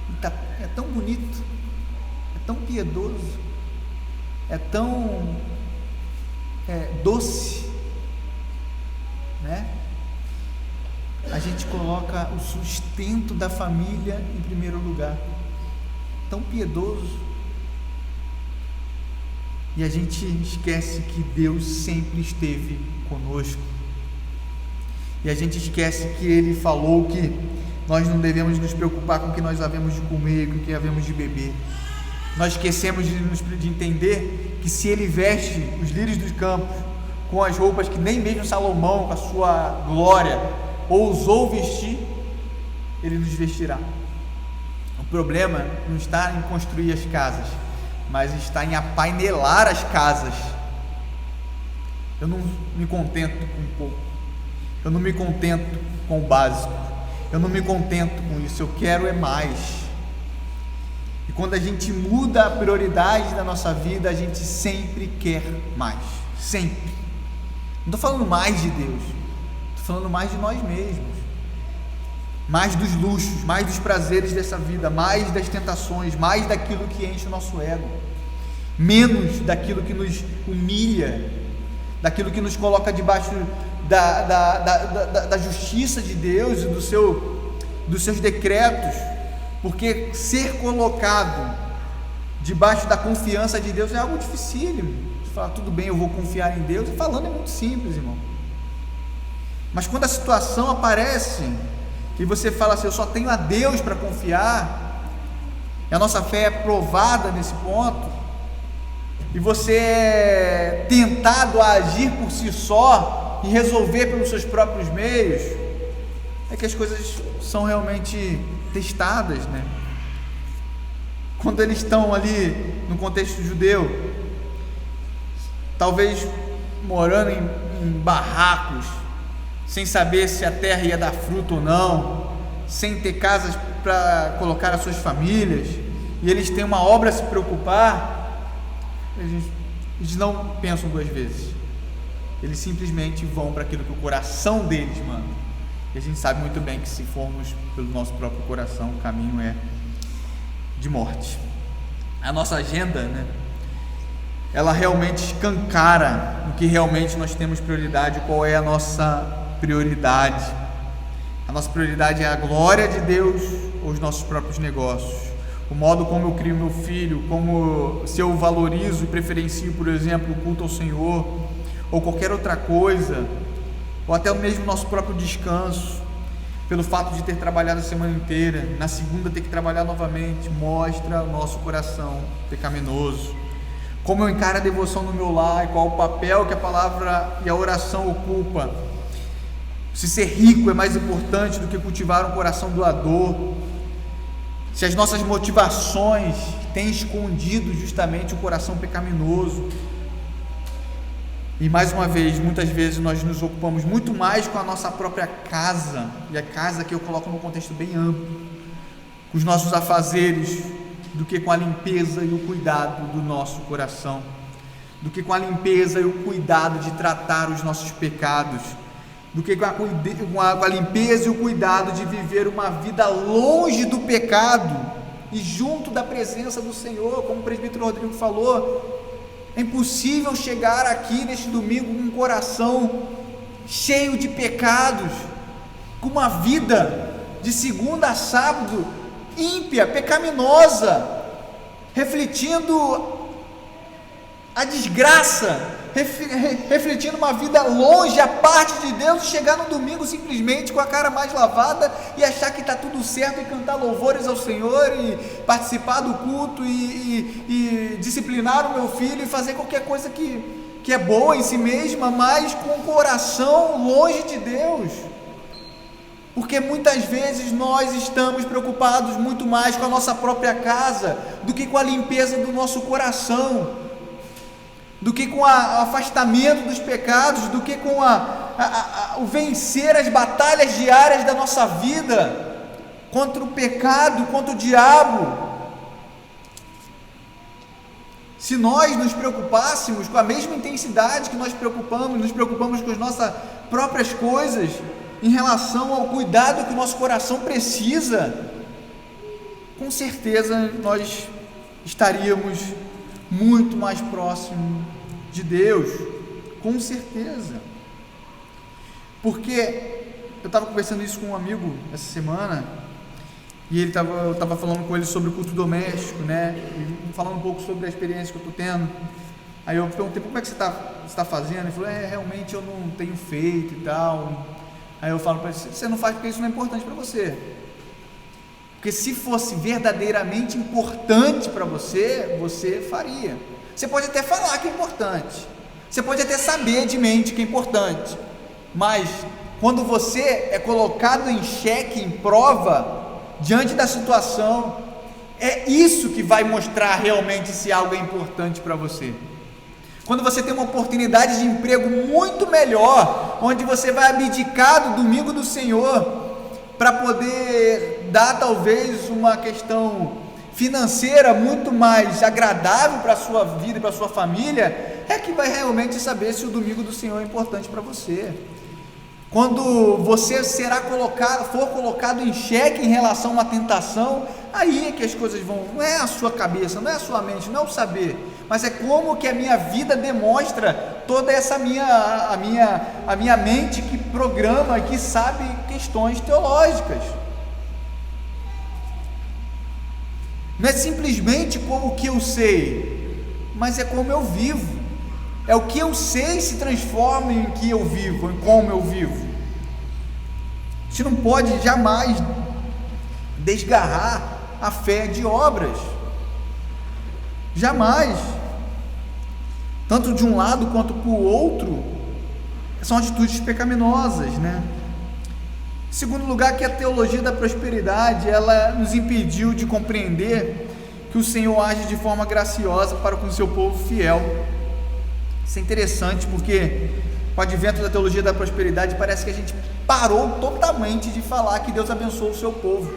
S1: e é tão bonito, é tão piedoso, é tão doce, né? A gente coloca o sustento da família em primeiro lugar, tão piedoso, e a gente esquece que Deus sempre esteve conosco, e a gente esquece que Ele falou que nós não devemos nos preocupar com o que nós havemos de comer, com o que havemos de beber. Nós esquecemos de entender que se Ele veste os lírios dos campos com as roupas que nem mesmo Salomão, com a sua glória, ousou vestir, Ele nos vestirá. O problema não está em construir as casas, mas está em apainelar as casas. Eu não me contento com pouco, eu não me contento com o básico, eu não me contento com isso, eu quero é mais. E quando a gente muda a prioridade da nossa vida, a gente sempre quer mais, sempre. Não estou falando mais de Deus, estou falando mais de nós mesmos, mais dos luxos, mais dos prazeres dessa vida, mais das tentações, mais daquilo que enche o nosso ego, menos daquilo que nos humilha, daquilo que nos coloca debaixo da justiça de Deus e dos seus decretos, porque ser colocado debaixo da confiança de Deus é algo dificílimo. Você fala, tudo bem, eu vou confiar em Deus, e falando é muito simples, irmão, mas quando a situação aparece e você fala assim, eu só tenho a Deus para confiar, e a nossa fé é provada nesse ponto, e você é tentado a agir por si só e resolver pelos seus próprios meios, é que as coisas são realmente testadas, né? Quando eles estão ali no contexto judeu, talvez morando em barracos, sem saber se a terra ia dar fruto ou não, sem ter casas para colocar as suas famílias, e eles têm uma obra a se preocupar, eles não pensam duas vezes, eles simplesmente vão para aquilo que o coração deles manda. E a gente sabe muito bem que se formos pelo nosso próprio coração, o caminho é de morte. A nossa agenda, né, ela realmente escancara o que realmente nós temos prioridade, qual é a nossa prioridade. A nossa prioridade é a glória de Deus ou os nossos próprios negócios, o modo como eu crio meu filho, como se eu valorizo e preferencio, por exemplo, o culto ao Senhor, ou qualquer outra coisa, ou até mesmo o nosso próprio descanso, pelo fato de ter trabalhado a semana inteira, na segunda ter que trabalhar novamente, mostra o nosso coração pecaminoso. Como eu encaro a devoção no meu lar, qual o papel que a palavra e a oração ocupa. Se ser rico é mais importante do que cultivar um coração doador, se as nossas motivações têm escondido justamente o coração pecaminoso. E mais uma vez, muitas vezes nós nos ocupamos muito mais com a nossa própria casa, e a casa que eu coloco num contexto bem amplo, com os nossos afazeres, do que com a limpeza e o cuidado do nosso coração, do que com a limpeza e o cuidado de tratar os nossos pecados, do que com a limpeza e o cuidado de viver uma vida longe do pecado e junto da presença do Senhor, como o presbítero Rodrigo falou. É impossível chegar aqui neste domingo com um coração cheio de pecados, com uma vida de segunda a sábado ímpia, pecaminosa, refletindo a desgraça, refletindo uma vida longe, à parte de Deus, e chegar no domingo simplesmente com a cara mais lavada e achar que está tudo certo, e cantar louvores ao Senhor, e participar do culto, e disciplinar o meu filho, e fazer qualquer coisa que é boa em si mesma, mas com o coração longe de Deus. Porque muitas vezes nós estamos preocupados muito mais com a nossa própria casa do que com a limpeza do nosso coração. do que com o afastamento dos pecados, do que com o vencer as batalhas diárias da nossa vida contra o pecado, contra o diabo. Se nós nos preocupássemos com a mesma intensidade que nós nos preocupamos com as nossas próprias coisas, em relação ao cuidado que o nosso coração precisa, com certeza nós estaríamos muito mais próximos de Deus, com certeza. Porque eu estava conversando isso com um amigo essa semana, e eu estava falando com ele sobre o culto doméstico, né? E falando um pouco sobre a experiência que eu estou tendo. Aí eu perguntei, como é que você está fazendo? Ele falou, realmente eu não tenho feito e tal. Aí eu falo para ele, você não faz porque isso não é importante para você. Porque se fosse verdadeiramente importante para você, você faria. Você pode até falar que é importante, você pode até saber de mente que é importante, mas quando você é colocado em xeque, em prova, diante da situação, é isso que vai mostrar realmente se algo é importante para você. Quando você tem uma oportunidade de emprego muito melhor, onde você vai abdicar do domingo do Senhor para poder dar talvez uma questão financeira muito mais agradável para a sua vida e para a sua família, é que vai realmente saber se o domingo do Senhor é importante para você. Quando você for colocado em xeque em relação a uma tentação, aí é que as coisas vão, não é a sua cabeça, não é a sua mente, não é o saber, mas é como que a minha vida demonstra toda essa a minha mente que programa, que sabe questões teológicas. Não é simplesmente como o que eu sei, mas é como eu vivo. É o que eu sei se transforma em que eu vivo, em como eu vivo. A gente não pode jamais desgarrar a fé de obras. Jamais. Tanto de um lado quanto para o outro, são atitudes pecaminosas, né? Em segundo lugar, que a teologia da prosperidade, ela nos impediu de compreender que o Senhor age de forma graciosa para com o seu povo fiel. Isso é interessante, porque com o advento da teologia da prosperidade, parece que a gente parou totalmente de falar que Deus abençoa o seu povo,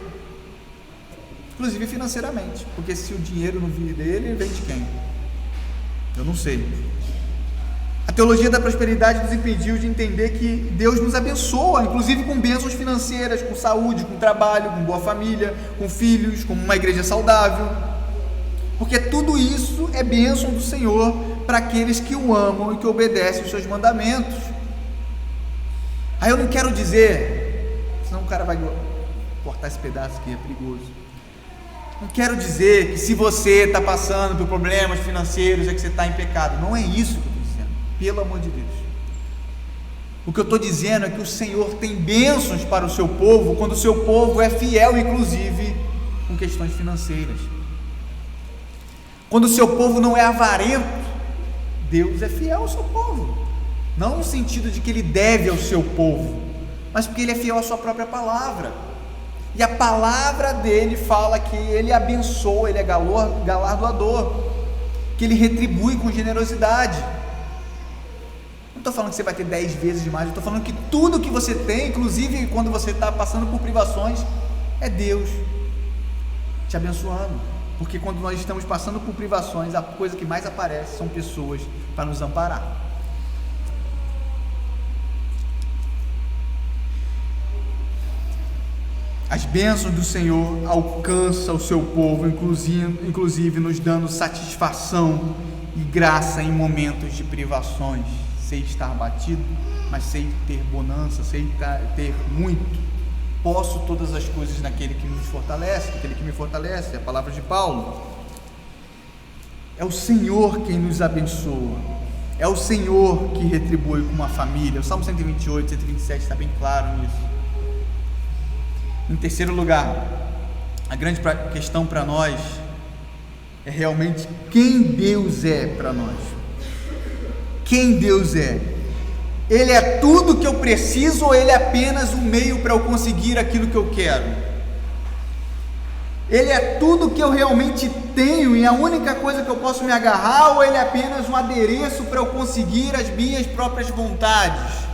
S1: inclusive financeiramente, porque se o dinheiro não vir dele, vem de quem? Eu não sei. A teologia da prosperidade nos impediu de entender que Deus nos abençoa, inclusive com bênçãos financeiras, com saúde, com trabalho, com boa família, com filhos, com uma igreja saudável, porque tudo isso é bênção do Senhor para aqueles que o amam e que obedecem os seus mandamentos. Aí eu não quero dizer, senão o cara vai cortar esse pedaço aqui, é perigoso. Não quero dizer que se você está passando por problemas financeiros é que você está em pecado. Não é isso que eu estou dizendo, pelo amor de Deus. O que eu estou dizendo é que o Senhor tem bênçãos para o seu povo, quando o seu povo é fiel, inclusive com questões financeiras. Quando o seu povo não é avarento, Deus é fiel ao seu povo, não no sentido de que Ele deve ao seu povo, mas porque Ele é fiel à sua própria palavra, e a palavra dele fala que Ele abençoa, Ele é galardoador, que Ele retribui com generosidade. Não estou falando que você vai ter 10 vezes mais, eu estou falando que tudo que você tem, inclusive quando você está passando por privações, é Deus te abençoando. Porque quando nós estamos passando por privações, a coisa que mais aparece são pessoas para nos amparar. As bênçãos do Senhor alcançam o seu povo, inclusive nos dando satisfação e graça em momentos de privações. Sei estar batido, mas sei ter bonança, sei ter muito. Posso todas as coisas naquele que nos fortalece, aquele que me fortalece, é a palavra de Paulo. É o Senhor quem nos abençoa, é o Senhor que retribui com uma família. O Salmo 128, 127 está bem claro nisso. Em terceiro lugar, a grande questão para nós é realmente quem Deus é para nós. Quem Deus é? Ele é tudo que eu preciso ou Ele é apenas um meio para eu conseguir aquilo que eu quero? Ele é tudo que eu realmente tenho e a única coisa que eu posso me agarrar, ou ele é apenas um adereço para eu conseguir as minhas próprias vontades?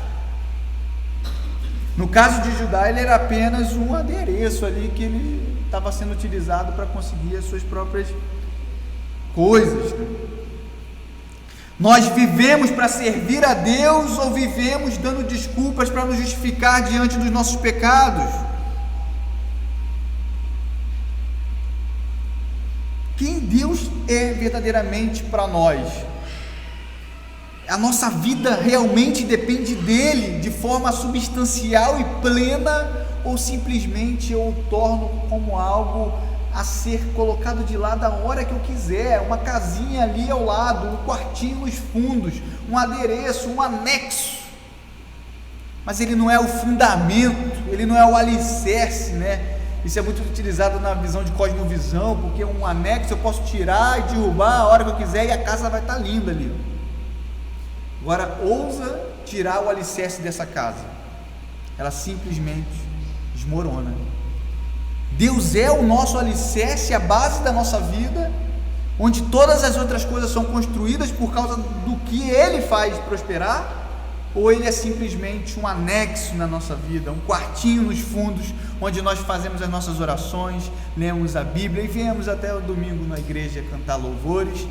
S1: No caso de Judá, ele era apenas um adereço ali que ele estava sendo utilizado para conseguir as suas próprias coisas. Nós vivemos para servir a Deus ou vivemos dando desculpas para nos justificar diante dos nossos pecados? Quem Deus é verdadeiramente para nós? A nossa vida realmente depende dele de forma substancial e plena, ou simplesmente eu o torno como algo a ser colocado de lado a hora que eu quiser, uma casinha ali ao lado, um quartinho nos fundos, um adereço, um anexo, mas ele não é o fundamento, ele não é o alicerce, né? Isso é muito utilizado na visão de cosmovisão, porque um anexo eu posso tirar e derrubar a hora que eu quiser e a casa vai estar linda ali. Agora, ousa tirar o alicerce dessa casa, ela simplesmente desmorona. Deus é o nosso alicerce, a base da nossa vida, onde todas as outras coisas são construídas por causa do que Ele faz prosperar, ou Ele é simplesmente um anexo na nossa vida, um quartinho nos fundos, onde nós fazemos as nossas orações, lemos a Bíblia e viemos até o domingo na igreja cantar louvores,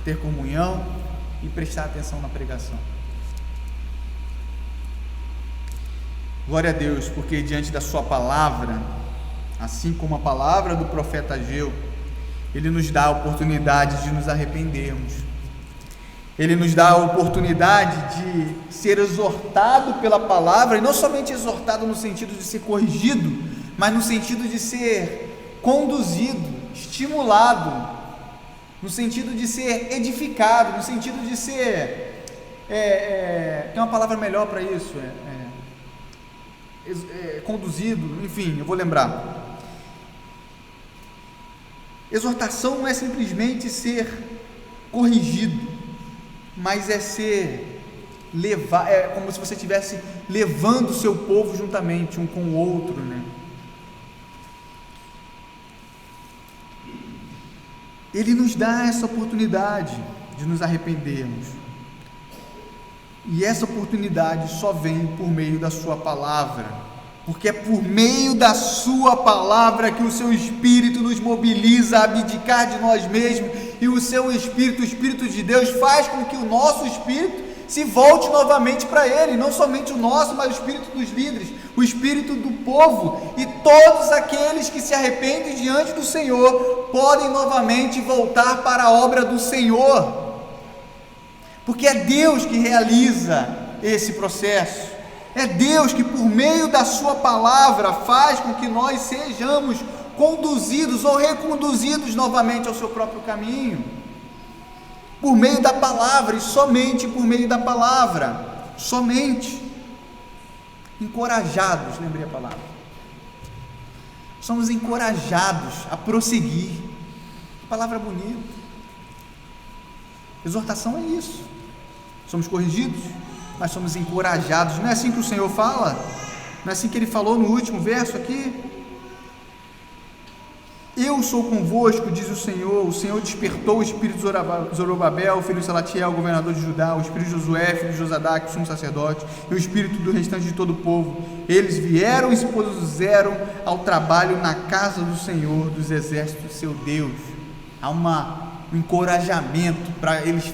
S1: ter comunhão e prestar atenção na pregação. Glória a Deus, porque diante da sua palavra, assim como a palavra do profeta Ageu, ele nos dá a oportunidade de nos arrependermos. Ele nos dá a oportunidade de ser exortado pela palavra, e não somente exortado no sentido de ser corrigido, mas no sentido de ser conduzido, estimulado, no sentido de ser edificado, no sentido de ser, tem uma palavra melhor para isso, conduzido, enfim, eu vou lembrar. Exortação não é simplesmente ser corrigido, mas é ser levar, é como se você estivesse levando o seu povo juntamente um com o outro, né? Ele nos dá essa oportunidade de nos arrependermos, e essa oportunidade só vem por meio da sua palavra, porque é por meio da sua palavra que o seu Espírito nos mobiliza a abdicar de nós mesmos, e o seu Espírito, o Espírito de Deus, faz com que o nosso Espírito se volte novamente para Ele, não somente o nosso, mas o Espírito dos líderes, o Espírito do povo, e todos aqueles que se arrependem diante do Senhor, podem novamente voltar para a obra do Senhor, porque é Deus que realiza esse processo, é Deus que por meio da sua palavra faz com que nós sejamos conduzidos ou reconduzidos novamente ao seu próprio caminho, por meio da palavra, e somente por meio da palavra, somente, encorajados, lembrei a palavra, somos encorajados a prosseguir, que palavra bonita, exortação é isso, somos corrigidos, mas somos encorajados, não é assim que o Senhor fala? Não é assim que Ele falou no último verso aqui? Eu sou convosco, diz o Senhor despertou o espírito de Zorobabel, filho de Salatiel, governador de Judá, o espírito de Josué, filho de Josadaque, sumo sacerdote, e o espírito do restante de todo o povo. Eles vieram e se puseram ao trabalho na casa do Senhor dos exércitos, seu Deus. Há um encorajamento para eles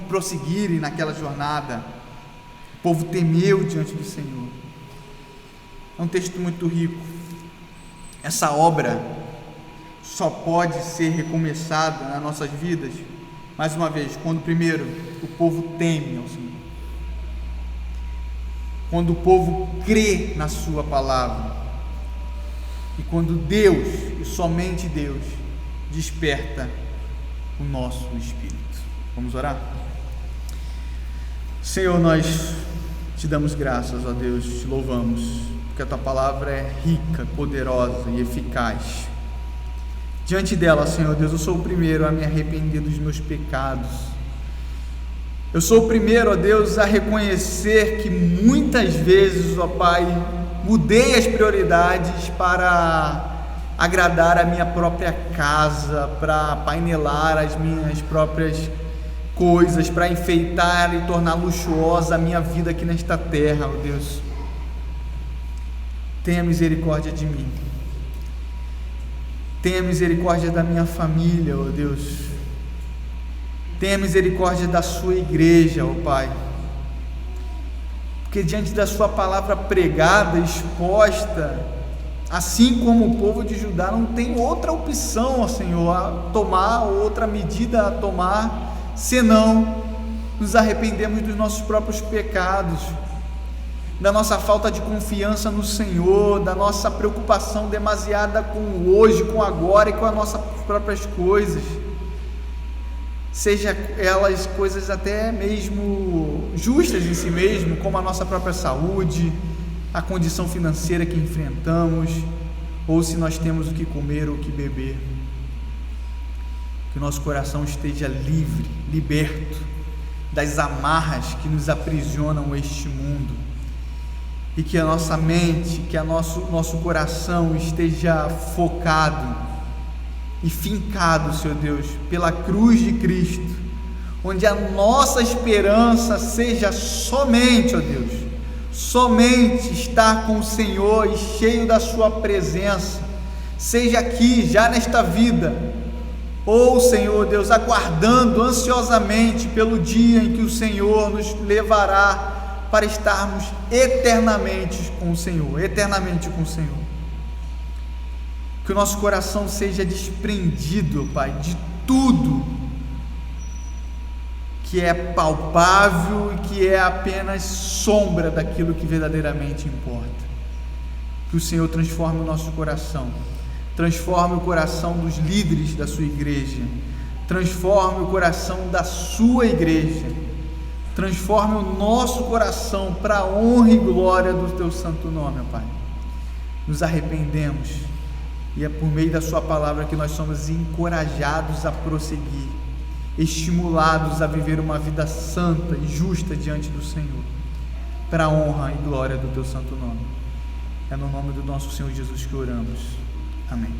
S1: prosseguirem naquela jornada. O povo temeu diante do Senhor. É um texto muito rico. Essa obra só pode ser recomeçada nas nossas vidas, mais uma vez, quando primeiro o povo teme ao Senhor, quando o povo crê na sua palavra, e quando Deus, e somente Deus, desperta o nosso espírito. Vamos orar? Senhor, nós te damos graças, ó Deus, te louvamos, porque a tua palavra é rica, poderosa e eficaz. Diante dela, Senhor Deus, eu sou o primeiro a me arrepender dos meus pecados. Eu sou o primeiro, ó Deus, a reconhecer que muitas vezes, ó Pai, mudei as prioridades para
S2: agradar a minha própria casa, para painelar as minhas próprias coisas, para enfeitar e tornar luxuosa a minha vida aqui nesta terra, ó Deus. Tenha misericórdia de mim. Tenha misericórdia da minha família, ó Deus. Tenha misericórdia da sua igreja, ó Pai. Porque diante da sua palavra pregada, exposta, assim como o povo de Judá, não tem outra opção, ó Senhor, a tomar, outra medida a tomar, senão nos arrependemos dos nossos próprios pecados, da nossa falta de confiança no Senhor, da nossa preocupação demasiada com o hoje, com o agora e com as nossas próprias coisas, seja elas coisas até mesmo justas em si mesmo, como a nossa própria saúde, a condição financeira que enfrentamos, ou se nós temos o que comer ou o que beber. Que o nosso coração esteja livre, liberto das amarras que nos aprisionam este mundo, e que a nossa mente, que o nosso coração esteja focado e fincado, Senhor Deus, pela cruz de Cristo, onde a nossa esperança seja somente, ó Deus, somente estar com o Senhor e cheio da sua presença, seja aqui, já nesta vida, ou, Senhor Deus, aguardando ansiosamente pelo dia em que o Senhor nos levará para estarmos eternamente com o Senhor, que o nosso coração seja desprendido, Pai, de tudo que é palpável e que é apenas sombra daquilo que verdadeiramente importa. Que o Senhor transforme o nosso coração, transforme o coração dos líderes da sua igreja, transforme o coração da sua igreja, transforme o nosso coração para a honra e glória do teu santo nome, ó Pai. Nos arrependemos, e é por meio da sua palavra que nós somos encorajados a prosseguir, estimulados a viver uma vida santa e justa diante do Senhor, para a honra e glória do teu santo nome. É no nome do nosso Senhor Jesus que oramos. Amém.